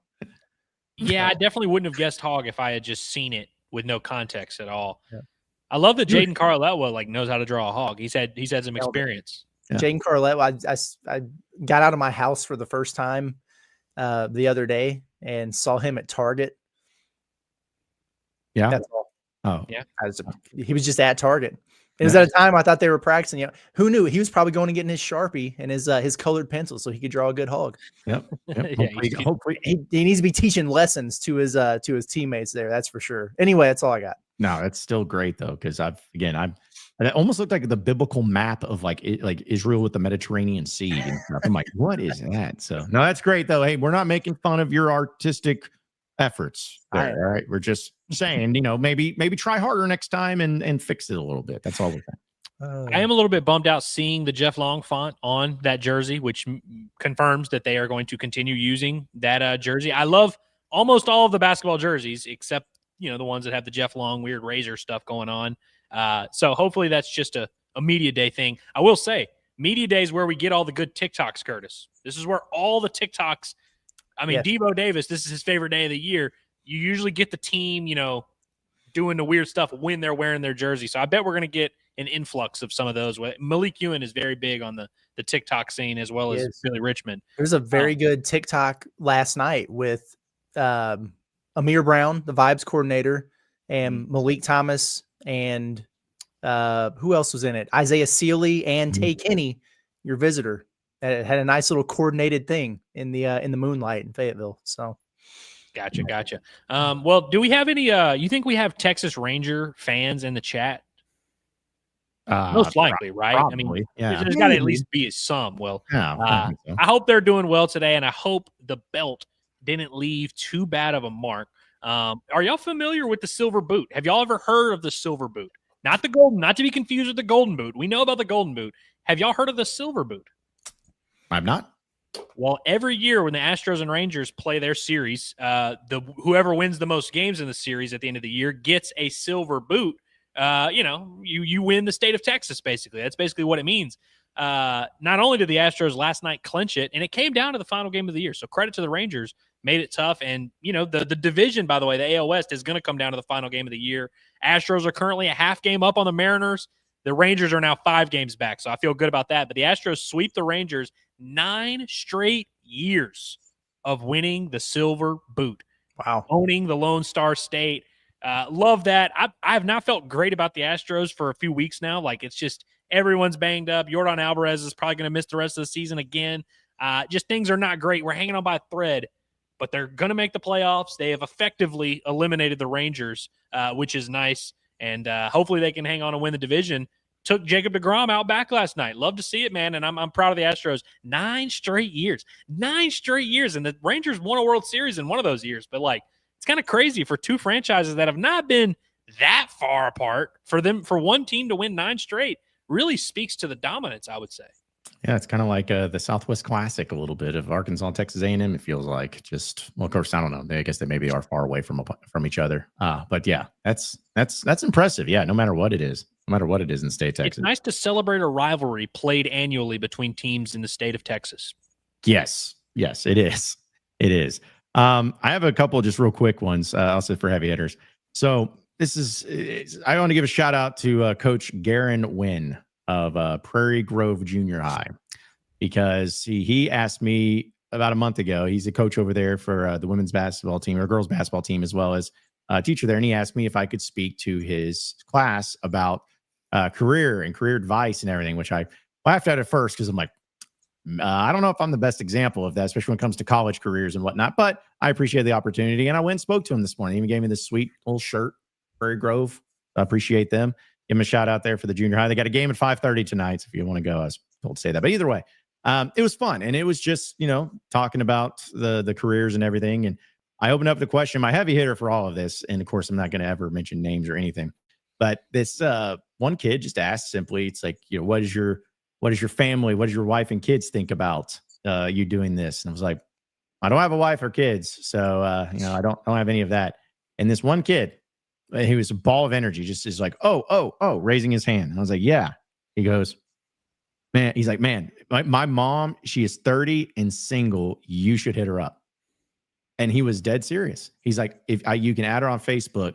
I definitely wouldn't have guessed hog if I had just seen it with no context at all. Yeah. I love that Jaden Carletwa knows how to draw a hog. He's had some experience. Yeah. Jaden Carletwa, I got out of my house for the first time the other day and saw him at Target. Yeah, that's all. Oh, yeah. He was just at Target. It was at a time I thought they were practicing. Who knew? He was probably going to get in his Sharpie and his colored pencil so he could draw a good hog. Yep. Hopefully he needs to be teaching lessons to his teammates there. That's for sure. Anyway, that's all I got. No, it's still great though, because it almost looked like the biblical map of like Israel with the Mediterranean Sea and stuff. I'm like, what is that? So no, that's great though. Hey, we're not making fun of your artistic efforts there, all right? We're just saying, maybe try harder next time and fix it a little bit. That's all we're saying. I am a little bit bummed out seeing the Jeff Long font on that jersey, which confirms that they are going to continue using that jersey. I love almost all of the basketball jerseys, except, the ones that have the Jeff Long weird razor stuff going on. So hopefully that's just a media day thing. I will say media day is where we get all the good TikToks, Curtis. This is where all the TikToks, Debo Davis, this is his favorite day of the year. You usually get the team, doing the weird stuff when they're wearing their jersey. So I bet we're going to get an influx of some of those. Malik Ewan is very big on the TikTok scene as well as Billy Richmond. There's a very good TikTok last night with Amir Brown, the vibes coordinator, and Malik Thomas, and who else was in it? Isaiah Sealy and Tay Kenny, your visitor. It had a nice little coordinated thing in the moonlight in Fayetteville. So gotcha. Well, do we have any you think we have Texas Ranger fans in the chat? Most likely, right? Probably, I mean, yeah. there's got to at least be some. Well, Yeah, I hope they're doing well today, and I hope the belt didn't leave too bad of a mark. Are y'all familiar with the silver boot? Have y'all ever heard of the silver boot? Not the golden, not to be confused with the golden boot. We know about the golden boot. Have y'all heard of the silver boot? I'm not. Well, every year when the Astros and Rangers play their series, whoever wins the most games in the series at the end of the year gets a silver boot. You win the state of Texas, basically. That's basically what it means. Not only did the Astros last night clinch it, and it came down to the final game of the year. So credit to the Rangers, made it tough. And, the division, by the way, the AL West is going to come down to the final game of the year. Astros are currently a half game up on the Mariners. The Rangers are now 5 games back, so I feel good about that. But the Astros sweep the Rangers 9 straight years of winning the silver boot. Wow. Owning the Lone Star State. Love that. I have not felt great about the Astros for a few weeks now. Like, it's just everyone's banged up. Yordan Alvarez is probably going to miss the rest of the season again. Just things are not great. We're hanging on by a thread, but they're going to make the playoffs. They have effectively eliminated the Rangers, which is nice. And hopefully they can hang on and win the division. Took Jacob deGrom out back last night. Love to see it, man. And I'm proud of the Astros. 9 straight years. 9 straight years. And the Rangers won a World Series in one of those years. But, it's kind of crazy for 2 franchises that have not been that far apart. For one team to win 9 straight really speaks to the dominance, I would say. Yeah, it's kind of like the Southwest Classic a little bit of Arkansas and Texas A&M. It feels like of course, I don't know. I guess they maybe are far away from each other. But yeah, that's impressive. Yeah, no matter what it is in the state of Texas. It's nice to celebrate a rivalry played annually between teams in the state of Texas. Yes, it is. It is. I have a couple just real quick ones, also for heavy hitters. So I want to give a shout out to Coach Garen Wynn of Prairie Grove Junior High, because he asked me about a month ago. He's a coach over there for the women's basketball team or girls basketball team, as well as a teacher there. And he asked me if I could speak to his class about career advice and everything, which I laughed at first because I'm like, I don't know if I'm the best example of that, especially when it comes to college careers and whatnot, but I appreciate the opportunity. And I went and spoke to him this morning. He even gave me this sweet little shirt, Prairie Grove. I appreciate them. Give them a shout out there for the junior high. They got a game at 5:30 tonight. So if you want to go, I was told to say that. But either way, it was fun. And it was just, talking about the careers and everything. And I opened up the question, my heavy hitter for all of this. And of course, I'm not going to ever mention names or anything. But this one kid just asked simply, it's like, what is your family, what does your wife and kids think about you doing this? And I was like, I don't have a wife or kids. So, I don't have any of that. And this one kid, he was a ball of energy, just is like, oh, raising his hand. And I was like, yeah. He goes, man, he's like, man, my mom, she is 30 and single. You should hit her up. And he was dead serious. He's like, if you can add her on Facebook,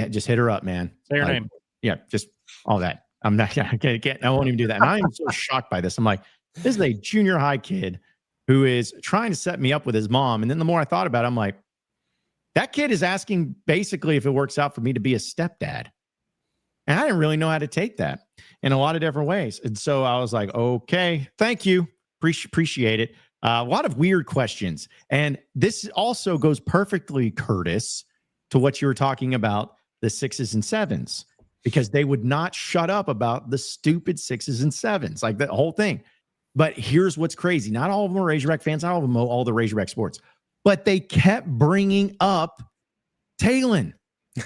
just hit her up, man. Say her name. Yeah, just all that. I'm not, I won't even do that. And I am so shocked by this. I'm like, this is a junior high kid who is trying to set me up with his mom. And then the more I thought about it, I'm like, that kid is asking basically if it works out for me to be a stepdad. And I didn't really know how to take that in a lot of different ways. And so I was like, okay, thank you. Appreciate it. A lot of weird questions. And this also goes perfectly, Curtis, to what you were talking about, the 6s and 7s, because they would not shut up about the stupid 6s and 7s, like the whole thing. But here's what's crazy. Not all of them are Razorback fans. Not all of them know all the Razorback sports. But they kept bringing up Talon.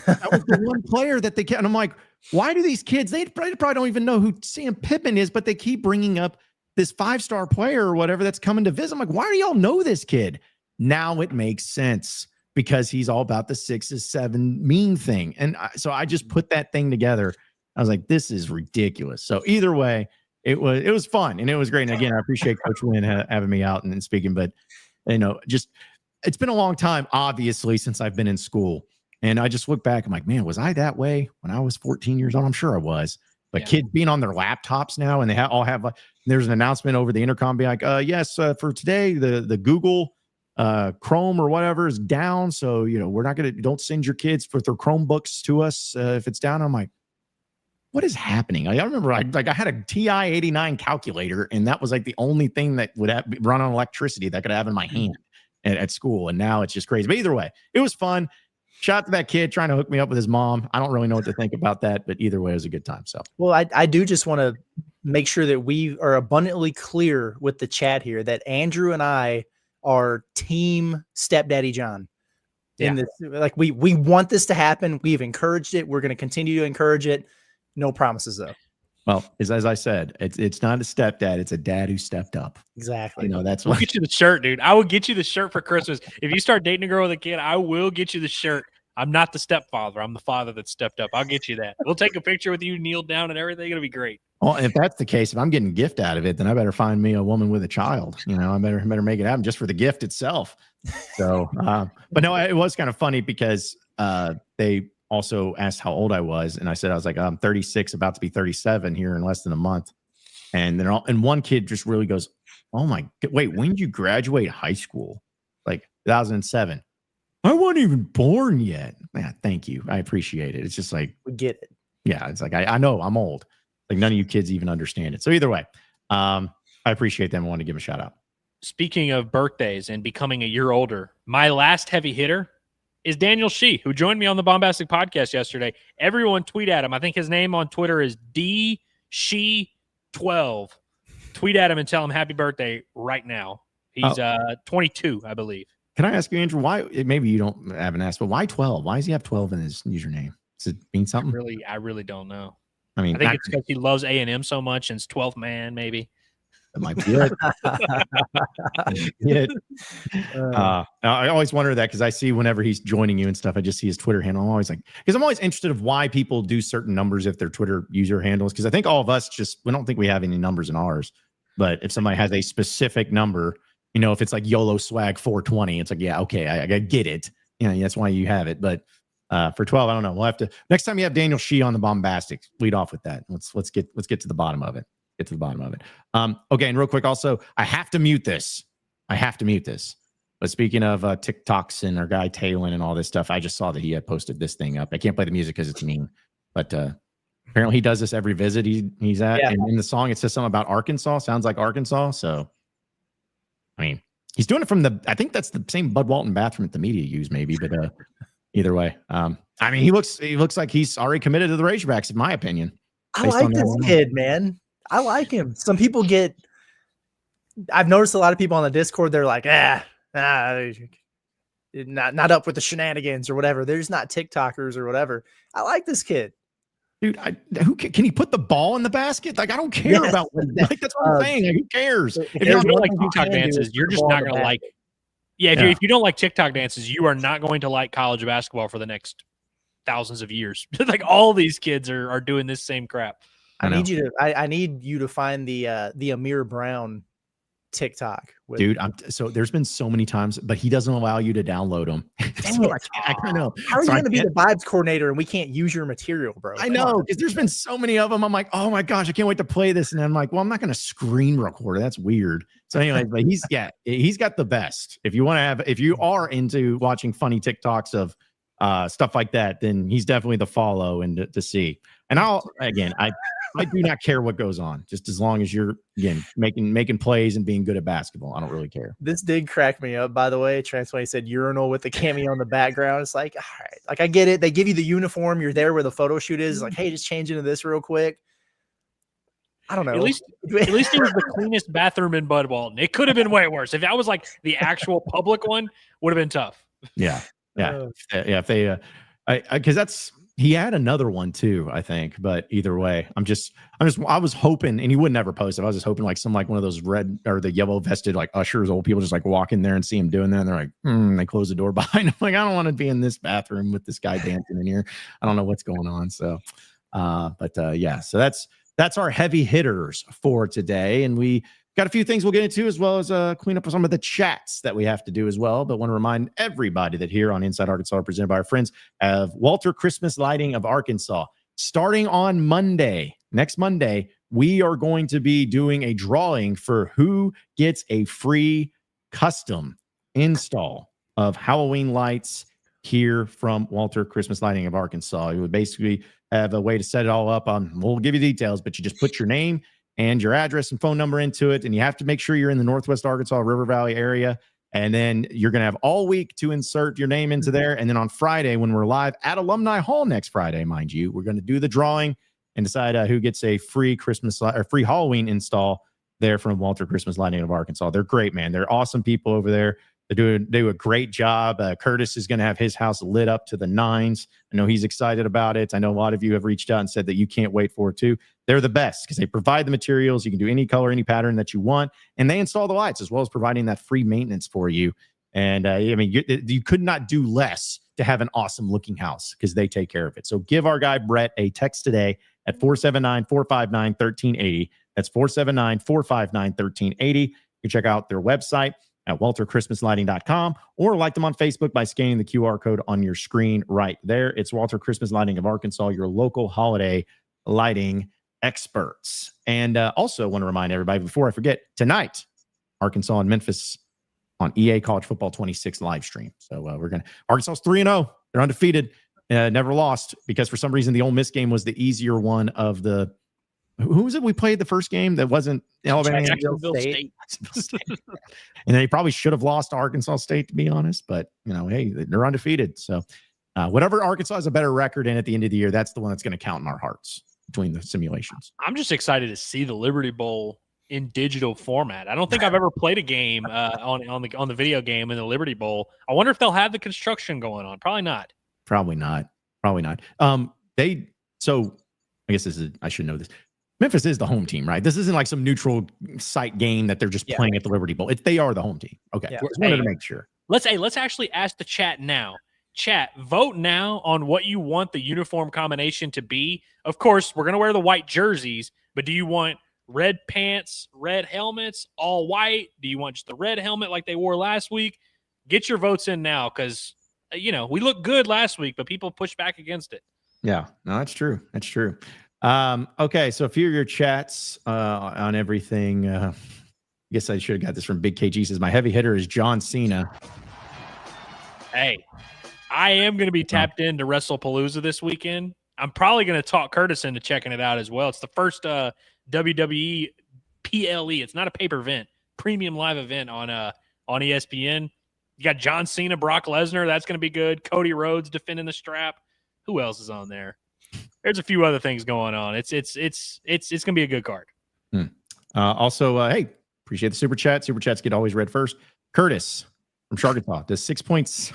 That was the one player that they kept. And I'm like, why do these kids, they probably don't even know who Sam Pittman is, but they keep bringing up this 5-star player or whatever that's coming to visit. I'm like, why do y'all know this kid? Now it makes sense because he's all about the 6s, 7 mean thing. And so I just put that thing together. I was like, this is ridiculous. So either way, it was fun and it was great. And again, I appreciate Coach Wynn having me out and speaking, but just, it's been a long time, obviously, since I've been in school. And I just look back, I'm like, man, was I that way when I was 14 years old? I'm sure I was. But kids being on their laptops now, and they all have there's an announcement over the intercom being like, yes, for today, the Google Chrome or whatever is down. So, we're not don't send your kids for their Chromebooks to us if it's down. I'm like, what is happening? I remember I had a TI-89 calculator, and that was like the only thing that would run on electricity that I could have in my hand at school. And now it's just crazy. But either way, it was fun. Shout out to that kid trying to hook me up with his mom. I don't really know what to think about that, but either way, it was a good time. So, well, I do just want to make sure that we are abundantly clear with the chat here that Andrew and I are team Stepdaddy John. In this, like we want this to happen. We've encouraged it. We're going to continue to encourage it. No promises though. Well, as I said, it's not a stepdad. It's a dad who stepped up. Exactly. That's we'll what. Get you the shirt, dude. I will get you the shirt for Christmas. If you start dating a girl with a kid, I will get you the shirt. I'm not the stepfather. I'm the father that stepped up. I'll get you that. We'll take a picture with you, kneel down and everything. It'll be great. Well, if that's the case, if I'm getting a gift out of it, then I better find me a woman with a child. I better make it happen just for the gift itself. So, but no, it was kind of funny because they also asked how old I was, and I said I was like, I'm 36, about to be 37 here in less than a month. And then one kid just really goes, "Oh my, wait, when did you graduate high school?" Like 2007. I wasn't even born yet. Man, thank you. I appreciate it. It's just like, we get it. Yeah, it's like I know I'm old. Like none of you kids even understand it. So either way, I appreciate them. I want to give a shout out. Speaking of birthdays and becoming a year older, my last heavy hitter is Daniel Shee, who joined me on the Bombastic podcast yesterday. Everyone tweet at him. I think his name on Twitter is DShee12. Tweet at him and tell him happy birthday right now. He's 22, I believe. Can I ask you, Andrew, why? Maybe you haven't asked, but why 12? Why does he have 12 in his username? Does it mean something? I really don't know. I mean, I think it's because he loves A&M so much and it's 12th man, maybe. That might be it. I always wonder that because I see whenever he's joining you and stuff, I just see his Twitter handle. I'm always like, because I'm always interested of why people do certain numbers if their Twitter user handles. Because I think all of us we don't think we have any numbers in ours. But if somebody has a specific number, if it's like YOLO swag 420, it's like, yeah, okay, I get it. That's why you have it. But for 12, I don't know. We'll have to next time you have Daniel Shee on the Bombastic, lead off with that. Let's get to the bottom of it. Get to the bottom of it. Okay, and real quick, also, I have to mute this. But speaking of TikToks and our guy Taylor and all this stuff, I just saw that he had posted this thing up. I can't play the music because it's mean, but apparently he does this every visit he's at. Yeah. And in the song, it says something about Arkansas. Sounds like Arkansas. So, I mean, he's doing it from I think that's the same Bud Walton bathroom that the media use, maybe. But either way, I mean, he looks like he's already committed to the Razorbacks, in my opinion. I like this kid, man. I like him. Some people I've noticed a lot of people on the Discord, they're like, not up with the shenanigans or whatever. They're just not TikTokers or whatever. I like this kid. Dude, who can he put the ball in the basket? Like, I don't care about that's what I'm saying. Like, who cares? If you don't like TikTok dances, you're just not going to like it. Yeah, if you don't like TikTok dances, you are not going to like college basketball for the next thousands of years. Like all these kids are doing this same crap. I need you to find the Amir Brown TikTok. Dude, so there's been so many times, but he doesn't allow you to download them. So I kind of know. How are you going to be the vibes coordinator and we can't use your material, bro? I know, because there's been so many of them. I'm like, oh my gosh, I can't wait to play this. And then I'm like, well, I'm not going to screen record it. That's weird. So anyway, but he's got the best. If you are into watching funny TikToks of stuff like that, then he's definitely the follow and to see. And I do not care what goes on, just as long as you're making plays and being good at basketball. I don't really care. This did crack me up, by the way. Trans20 said urinal with the cameo on the background. It's like, all right, like I get it. They give you the uniform. You're there where the photo shoot is. Like, hey, just change into this real quick. I don't know. At least it was the cleanest bathroom in Bud Walton. It could have been way worse. If that was like the actual public one, would have been tough. Yeah. If they, because he had another one too, I think. But either way, I was hoping, and he would never post it. I was just hoping like one of those red or the yellow vested like ushers, old people just like walk in there and see him doing that. And they're like, they close the door behind him. Like, I don't want to be in this bathroom with this guy dancing in here. I don't know what's going on. So, so that's our heavy hitters for today. And we got a few things we'll get into, as well as clean up some of the chats that we have to do as well. But want to remind everybody that here on Inside Arkansas, presented by our friends of Walter Christmas Lighting of Arkansas, starting on Monday, next Monday, we are going to be doing a drawing for who gets a free custom install of Halloween lights here from Walter Christmas Lighting of Arkansas. You would basically have a way to set it all up on, we'll give you details, but you just put your name and your address and phone number into it. And you have to make sure you're in the Northwest Arkansas River Valley area. And then you're going to have all week to insert your name into there. And then on Friday, when we're live at Alumni Hall next Friday, mind you, we're going to do the drawing and decide who gets a free Christmas or free Halloween install there from Walter Christmas Lighting of Arkansas. They're great, man. They're awesome people over there. They do a great job. Curtis is going to have his house lit up to the nines. I know he's excited about it. I know a lot of you have reached out and said that you can't wait for it too. They're the best because they provide the materials. You can do any color, any pattern that you want, and they install the lights as well as providing that free maintenance for you. And I mean, you could not do less to have an awesome looking house because they take care of it. So give our guy Brett a text today at 479-459-1380. That's 479-459-1380. You can check out their website at walterchristmaslighting.com or like them on Facebook by scanning the QR code on your screen right there. It's Walter Christmas Lighting of Arkansas, your local holiday lighting experts. And also want to remind everybody before I forget, tonight, Arkansas and Memphis on EA College Football 26 live stream. So Arkansas's 3-0. They're undefeated, never lost because for some reason the Ole Miss game was the easier one of the. Who was it we played the first game that wasn't Alabama? Jacksonville State. And they probably should have lost to Arkansas State, to be honest. But, hey, they're undefeated. So whatever Arkansas has a better record in at the end of the year, that's the one that's going to count in our hearts between the simulations. I'm just excited to see the Liberty Bowl in digital format. I don't think I've ever played a game on the video game in the Liberty Bowl. I wonder if they'll have the construction going on. Probably not. Probably not. So I guess I should know this. Memphis is the home team, right? This isn't like some neutral site game that they're just playing at the Liberty Bowl. They are the home team. Okay. Yeah. Just wanted to make sure. Let's actually ask the chat now. Chat, vote now on what you want the uniform combination to be. Of course, we're going to wear the white jerseys, but do you want red pants, red helmets, all white? Do you want just the red helmet like they wore last week? Get your votes in now because, we looked good last week, but people pushed back against it. Yeah, no, that's true. Okay, so a few of your chats on everything. I guess I should have got this from Big KG. Says my heavy hitter is John Cena. Hey, I am going to be tapped into WrestlePalooza this weekend. I'm probably going to talk Curtis into checking it out as well. It's the first WWE PLE. It's not a paper event, premium live event on ESPN. You got John Cena, Brock Lesnar. That's going to be good. Cody Rhodes defending the strap. Who else is on there? There's a few other things going on. It's going to be a good card. Also, hey, appreciate the super chat. Super chats get always read first. Curtis from Sharkataw does 6 points.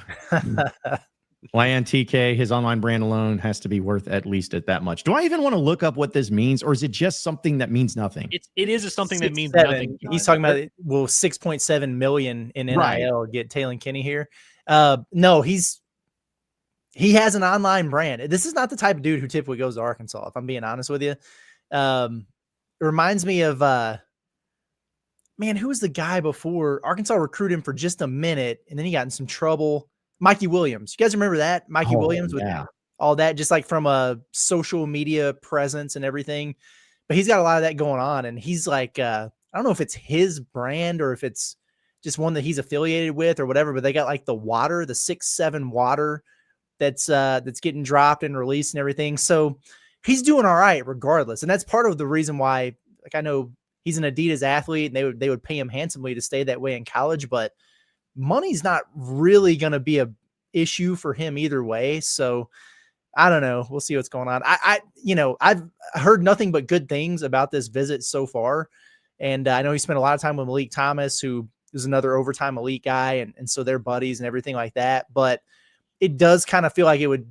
Land TK, his online brand alone has to be worth at least at that much. Do I even want to look up what this means, or is it just something that means nothing? It is something that means 6-7. nothing. He's talking about 6.7 million in NIL Right. get Taylor Kinney here. No, he has an online brand. This is not the type of dude who typically goes to Arkansas, if I'm being honest with you. It reminds me of, who was the guy before? Arkansas recruited him for just a minute, and then he got in some trouble. Mikey Williams. You guys remember that? Mikey Williams with all that, just like from a social media presence and everything. But he's got a lot of that going on, and he's like, I don't know if it's his brand or if it's just one that he's affiliated with or whatever, but they got like the 6-7 water that's getting dropped and released and everything. So he's doing all right regardless. And that's part of the reason why, like, I know he's an Adidas athlete and they would pay him handsomely to stay that way in college, but money's not really going to be a issue for him either way. So I don't know. We'll see what's going on. I've heard nothing but good things about this visit so far. And I know he spent a lot of time with Malik Thomas, who is another overtime elite guy. And so they're buddies and everything like that. But it does kind of feel like it would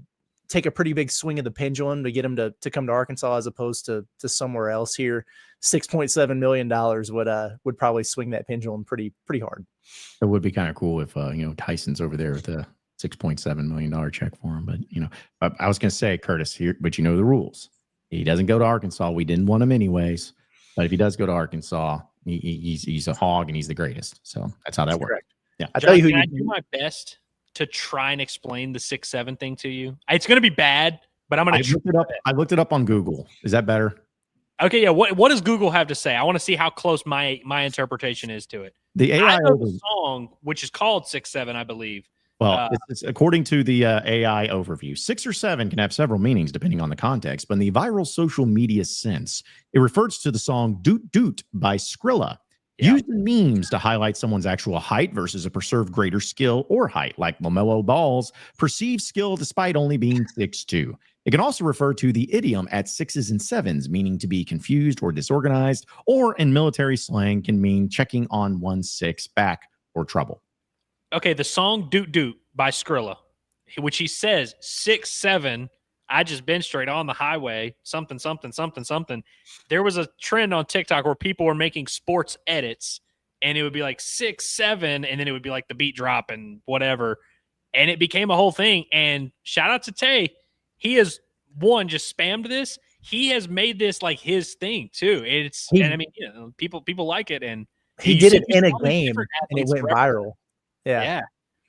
take a pretty big swing of the pendulum to get him to come to Arkansas as opposed to somewhere else here. $6.7 million would probably swing that pendulum pretty hard. It would be kind of cool if Tyson's over there with a $6.7 million check for him. But I was going to say, Curtis, here, but the rules. He doesn't go to Arkansas. We didn't want him anyways. But if he does go to Arkansas, he's a hog and he's the greatest. So that's how that works. Correct. Yeah, I tell you, I do my best to try and explain the 6-7 thing to you. It's going to be bad, but I'm going to look it up. I looked it up on Google. Is that better? Okay, yeah. What does Google have to say? I want to see how close my interpretation is to it. The AI I know the song, which is called 6'7", I believe. Well, it's according to the AI overview, 6 or 7 can have several meanings depending on the context. But in the viral social media sense, it refers to the song "Doot Doot" by Skrilla, used in memes to highlight someone's actual height versus a perceived greater skill or height, like LaMelo Ball's perceived skill despite only being 6'2". It can also refer to the idiom at 6s and 7s, meaning to be confused or disorganized, or in military slang can mean checking on one's 6 back or trouble. Okay, the song "Doot Doot" by Skrilla, which he says 6'7", I just been straight on the highway, something, something, something, something. There was a trend on TikTok where people were making sports edits, and it would be like 6'7", and then it would be like the beat drop and whatever, and it became a whole thing. And shout out to Tay, he has just spammed this. He has made this like his thing too. And I mean, people like it, and he did it in a game, and it went viral. Yeah.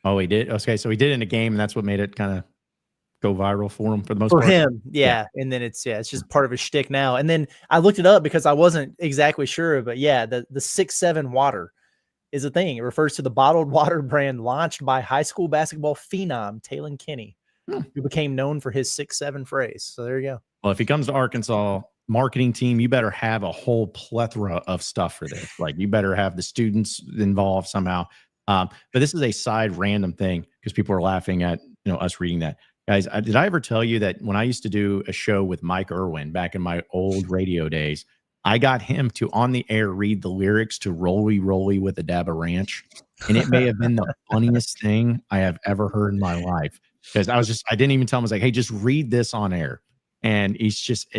Oh, he did. Okay, so he did it in a game, and that's what made it kind of go viral for him for the most part. For him, yeah. And then it's just part of his shtick now. And then I looked it up because I wasn't exactly sure, but the 6'7" water is a thing. It refers to the bottled water brand launched by high school basketball phenom Taylon Kinney, who became known for his 6'7" phrase. So there you go. Well, if he comes to Arkansas marketing team, you better have a whole plethora of stuff for this. Like, you better have the students involved somehow. But this is a side random thing because people are laughing at us reading that. Guys, did I ever tell you that when I used to do a show with Mike Irwin back in my old radio days, I got him to on the air read the lyrics to "Rolly Rolly with a Dab of Ranch," and it may have been the funniest thing I have ever heard in my life because I didn't even tell him. I was like, "Hey, just read this on air," and he's just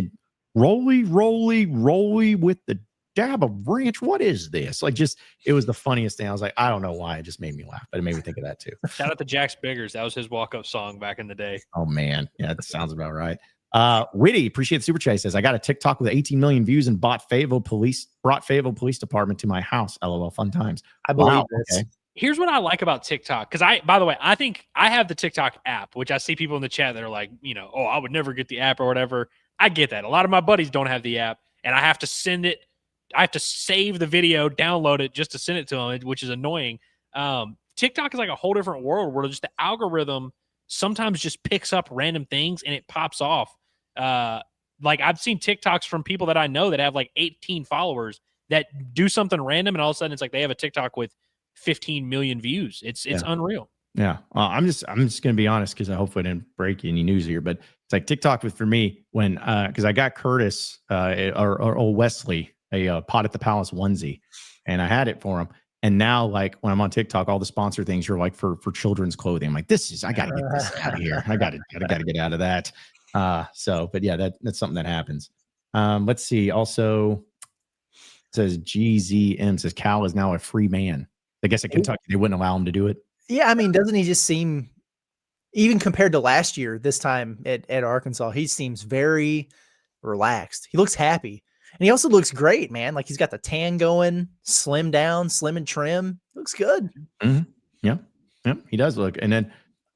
"Rolly Rolly Rolly with the Dab of Ranch." What is this? Like, it was the funniest thing. I was like, I don't know why. It just made me laugh, but it made me think of that too. Shout out to Jax Biggers. That was his walk-up song back in the day. Oh man. Yeah, that sounds about right. Witty, appreciate the super chat. He says, I got a TikTok with 18 million views and brought Fayetteville Police Department to my house. LOL, fun times. I believe this. Okay. Here's what I like about TikTok. Because by the way, I think I have the TikTok app, which I see people in the chat that are like, oh, I would never get the app or whatever. I get that. A lot of my buddies don't have the app, and I have to send it. I have to save the video, download it just to send it to them, which is annoying. TikTok is like a whole different world where just the algorithm sometimes just picks up random things and it pops off. Like, I've seen TikToks from people that I know that have like 18 followers that do something random, and all of a sudden it's like they have a TikTok with 15 million views. It's unreal. Yeah. I'm just going to be honest because I hopefully didn't break any news here, but it's like TikTok for me when because I got Curtis or old Wesley a Pot at the Palace onesie, and I had it for him. And now, like, when I'm on TikTok, all the sponsor things are like for children's clothing. I'm like, I got to get this out of here. I got to get out of that. But yeah, that's something that happens. Let's see. Also, it says GZM says Cal is now a free man. I guess at Kentucky they wouldn't allow him to do it. Yeah, I mean, doesn't he just seem, even compared to last year, this time at Arkansas, he seems very relaxed. He looks happy. And he also looks great, man. Like, he's got the tan going, slim down, slim and trim. Looks good. Mm-hmm. Yeah, he does look. And then,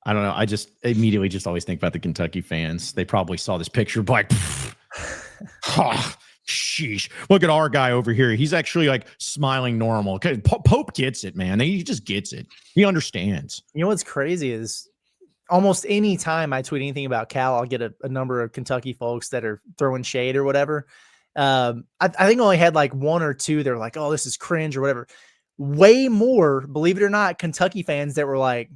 I don't know, I just immediately just always think about the Kentucky fans. They probably saw this picture, like, sheesh. Look at our guy over here. He's actually like smiling normal. Pope gets it, man. He just gets it. He understands. You know what's crazy is almost any time I tweet anything about Cal, I'll get a number of Kentucky folks that are throwing shade or whatever. I think I only had like one or two that were like, oh, this is cringe or whatever. Way more, believe it or not, Kentucky fans that were like,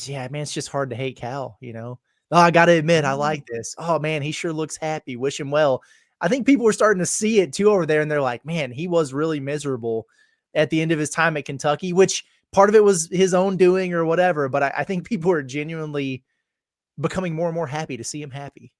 yeah, man, it's just hard to hate Cal, Oh, I got to admit, I like this. Oh, man, he sure looks happy. Wish him well. I think people were starting to see it too over there, and they're like, man, he was really miserable at the end of his time at Kentucky, which part of it was his own doing or whatever. But I think people are genuinely becoming more and more happy to see him happy.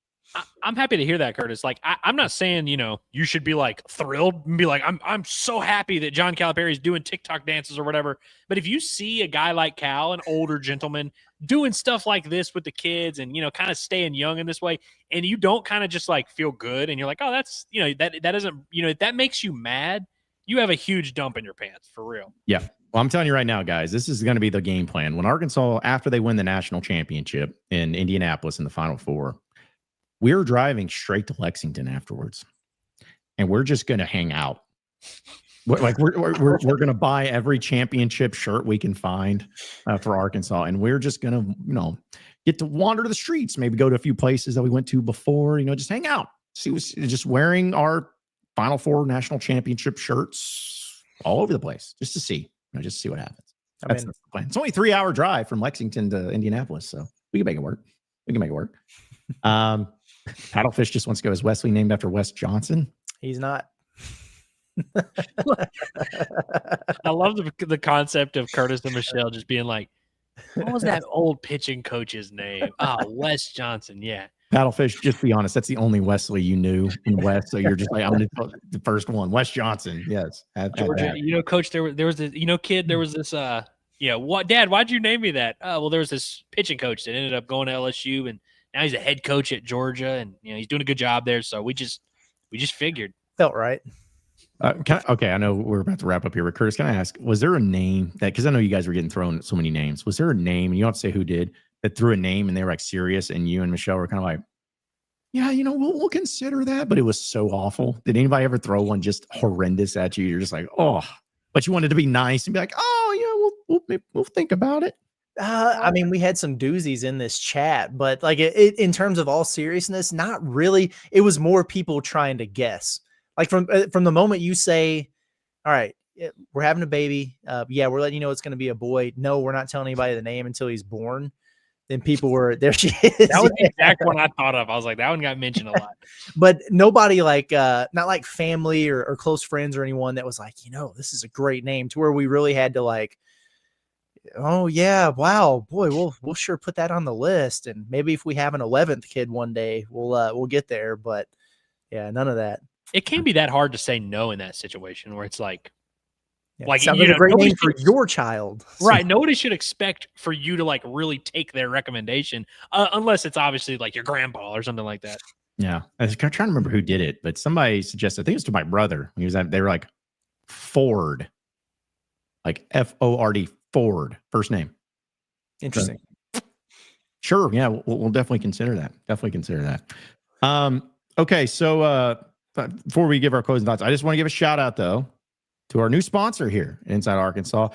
I'm happy to hear that, Curtis. Like, I'm not saying, you should be like thrilled and be like, I'm so happy that John Calipari is doing TikTok dances or whatever. But if you see a guy like Cal, an older gentleman, doing stuff like this with the kids and, kind of staying young in this way, and you don't kind of just like feel good and you're like, oh, that's, that doesn't, if that makes you mad, you have a huge dump in your pants for real. Yeah. Well, I'm telling you right now, guys, this is going to be the game plan. When Arkansas, after they win the national championship in Indianapolis in the Final Four, we're driving straight to Lexington afterwards. and we're just going to hang out. We're going to buy every championship shirt we can find for Arkansas, and we're just going to, get to wander the streets, maybe go to a few places that we went to before, just hang out. See, just wearing our Final Four national championship shirts all over the place, just to see, just to see what happens. That's the plan. It's only a 3-hour drive from Lexington to Indianapolis, so we can make it work. Paddlefish just wants to go. Is Wesley named after Wes Johnson? He's not. I love the concept of Curtis and Michelle just being like, what was that old pitching coach's name? Wes Johnson. Yeah. Paddlefish, just be honest. That's the only Wesley you knew in West. So you're just like, I'm going to the first one. Wes Johnson. Yes. Georgia, Coach, there was this, kid, there was this, what, Dad, why'd you name me that? Well, there was this pitching coach that ended up going to LSU, and now he's a head coach at Georgia, and, he's doing a good job there. So we just figured. Felt right. Okay, I know we're about to wrap up here, but Curtis, can I ask, was there a name that, because I know you guys were getting thrown so many names, was there a name, and you don't have to say who did, that threw a name and they were like serious, and you and Michelle were kind of like, yeah, we'll consider that, but it was so awful? Did anybody ever throw one just horrendous at you? You're just like, oh, but you wanted to be nice and be like, oh, yeah, we'll think about it. I mean, we had some doozies in this chat, but like in terms of all seriousness, not really. It was more people trying to guess. Like from the moment you say, all right, we're having a baby. Yeah, we're letting you know it's going to be a boy. No, we're not telling anybody the name until he's born. Then people were, there she is. That was the exact one I thought of. I was like, that one got mentioned a lot. But nobody like, not like family or close friends or anyone that was like, this is a great name, to where we really had to like, oh yeah, wow, boy, we'll sure put that on the list. And maybe if we have an 11th kid one day, we'll get there. But yeah, none of that. It can be that hard to say no in that situation where it's like, sounds like a great name for your child, right? Nobody should expect for you to like really take their recommendation, unless it's obviously like your grandpa or something like that. Yeah, I was trying to remember who did it, but somebody suggested. I think it was to my brother. He was they were like Ford, like Ford, Ford, first name. Interesting. Sure, yeah, we'll definitely consider that. Okay, so before we give our closing thoughts, I just want to give a shout out though to our new sponsor here, Inside Arkansas.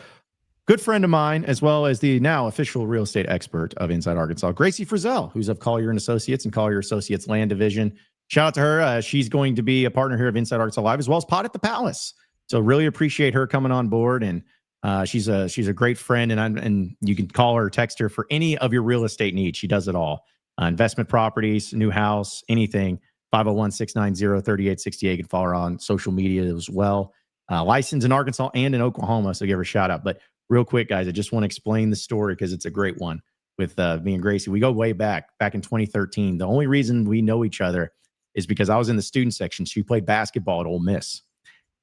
Good friend of mine, as well as the now official real estate expert of Inside Arkansas, Gracie Frizzell, who's of Collier & Associates and Collier Associates Land Division. Shout out to her. She's going to be a partner here of Inside Arkansas Live, as well as Pot at the Palace. So really appreciate her coming on board. And she's a great friend, and you can call her or text her for any of your real estate needs. She does it all. Investment properties, new house, anything. 501-690-3868. You can follow her on social media as well. Licensed in Arkansas and in Oklahoma, so give her a shout out. But real quick, guys, I just want to explain the story because it's a great one with me and Gracie. We go way back in 2013. The only reason we know each other is because I was in the student section. She played basketball at Ole Miss,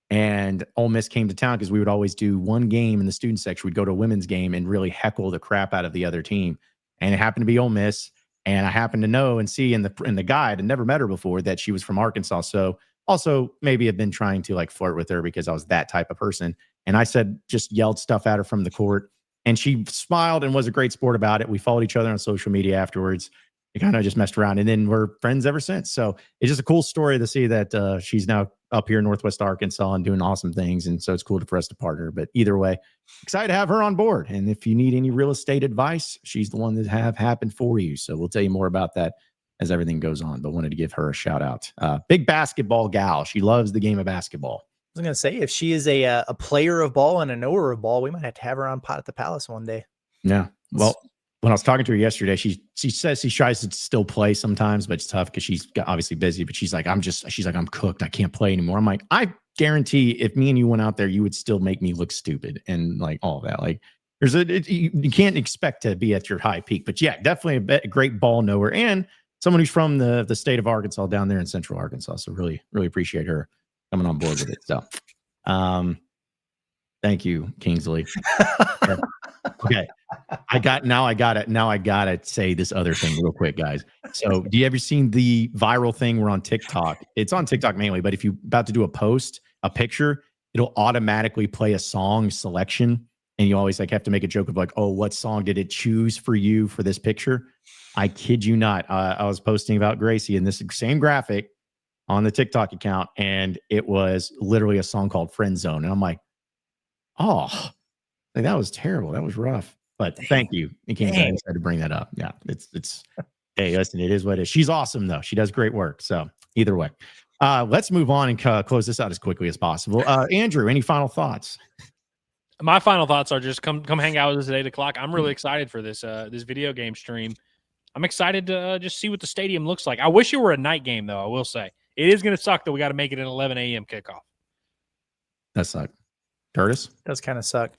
and Ole Miss came to town because we would always do one game in the student section. We'd go to a women's game and really heckle the crap out of the other team. And it happened to be Ole Miss. And I happened to know and see in the guide, and never met her before, that she was from Arkansas. So also maybe have been trying to like flirt with her because I was that type of person. And I just yelled stuff at her from the court, and she smiled and was a great sport about it. We followed each other on social media afterwards. We kind of just messed around, and then we're friends ever since. So it's just a cool story to see that she's now up here in Northwest Arkansas and doing awesome things. And so it's cool for us to partner. But either way, excited to have her on board. And if you need any real estate advice, she's the one that have happened for you. So we'll tell you more about that as everything goes on. But wanted to give her a shout out. Big basketball gal. She loves the game of basketball. I was going to say, if she is a player of ball and a knower of ball, we might have to have her on Pot at the Palace one day. Yeah. Well, when I was talking to her yesterday, she says she tries to still play sometimes, but it's tough because she's obviously busy. But she's like, I'm cooked. I can't play anymore. I'm like, I guarantee if me and you went out there, you would still make me look stupid and like all of that. Like you can't expect to be at your high peak. But yeah, definitely a great ball knower and someone who's from the state of Arkansas down there in Central Arkansas. So really, really appreciate her coming on board with it. So, thank you, Kingsley. Okay. I gotta say this other thing real quick, guys. So do you ever seen the viral thing where on TikTok? It's on TikTok mainly, but if you're about to do a picture, it'll automatically play a song selection. And you always like have to make a joke of like, oh, what song did it choose for you for this picture? I kid you not. I was posting about Gracie, and this same graphic on the TikTok account, and it was literally a song called Friend Zone. And I'm like, oh, like, that was terrible. That was rough. But thank you. And King decided to bring that up. Yeah, it's hey, listen, it is what it is. She's awesome though. She does great work. So either way, let's move on and close this out as quickly as possible. Andrew, any final thoughts? My final thoughts are just come hang out with us at 8 o'clock. I'm really excited for this this video game stream. I'm excited to just see what the stadium looks like. I wish it were a night game though. I will say it is going to suck that we got to make it an 11 a.m. kickoff. That sucks. Curtis? Does kind of suck.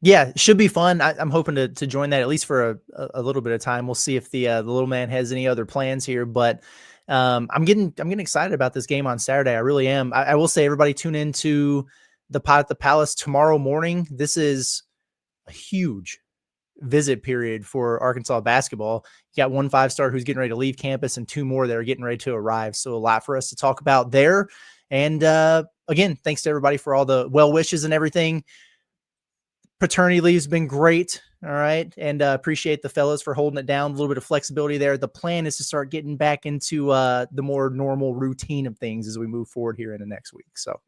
Yeah, should be fun. I'm hoping to join that at least for a little bit of time. We'll see if the little man has any other plans here, but I'm getting excited about this game on Saturday. I really am. I will say, everybody tune into the Pod at the Palace tomorrow morning. This is a huge visit period for Arkansas basketball. You got 1 5-star who's getting ready to leave campus and 2 more that are getting ready to arrive. So a lot for us to talk about there. And again, thanks to everybody for all the well wishes and everything. Paternity leave's been great. All right. And appreciate the fellas for holding it down. A little bit of flexibility there. The plan is to start getting back into the more normal routine of things as we move forward here in the next week. So,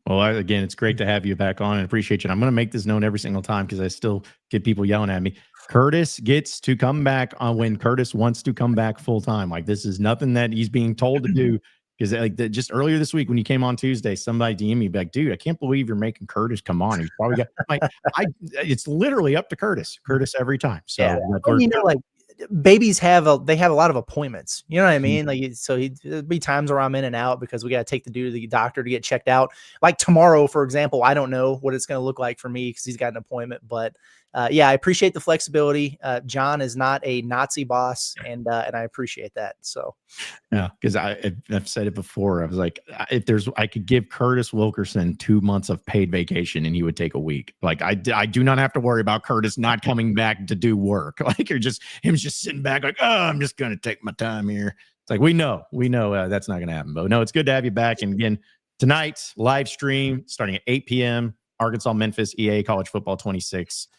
well, again, it's great to have you back on and appreciate you. I'm going to make this known every single time because I still get people yelling at me. Curtis gets to come back on when Curtis wants to come back full time. Like, this is nothing that he's being told to do. Because like just earlier this week when you came on Tuesday, somebody DM'd me like, dude, I can't believe you're making Curtis come on. He's probably got like it's literally up to Curtis every time. So yeah. You know, like babies have a lot of appointments. You know what I mean? Like, so there'll be times where I'm in and out because we got to take the dude to the doctor to get checked out. Like tomorrow, for example, I don't know what it's going to look like for me because he's got an appointment. But yeah, I appreciate the flexibility. John is not a Nazi boss, and I appreciate that. So yeah, because I've said it before. I was like, I could give Curtis Wilkerson 2 months of paid vacation and he would take a week. Like I do not have to worry about Curtis not coming back to do work. Like you're just sitting back like, oh, I'm just going to take my time here. It's like, we know that's not going to happen, but no, it's good to have you back. And again, tonight, live stream starting at 8 p.m. Arkansas, Memphis, EA College Football 26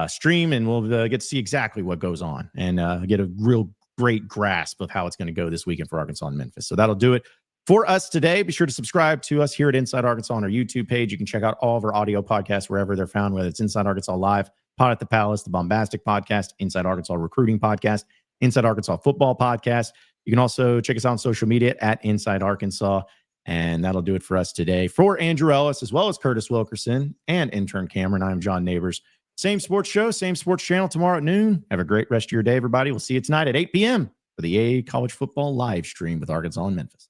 stream. And we'll get to see exactly what goes on and get a real great grasp of how it's going to go this weekend for Arkansas and Memphis. So that'll do it for us today. Be sure to subscribe to us here at Inside Arkansas on our YouTube page. You can check out all of our audio podcasts wherever they're found, whether it's Inside Arkansas Live, Pod at the Palace, the Bombastic Podcast, Inside Arkansas Recruiting Podcast, Inside Arkansas Football Podcast. You can also check us out on social media at Inside Arkansas. And that'll do it for us today. For Andrew Ellis, as well as Curtis Wilkerson and intern Cameron, I'm John Neighbors. Same sports show, same sports channel tomorrow at noon. Have a great rest of your day, everybody. We'll see you tonight at 8 p.m. for the EA College Football live stream with Arkansas and Memphis.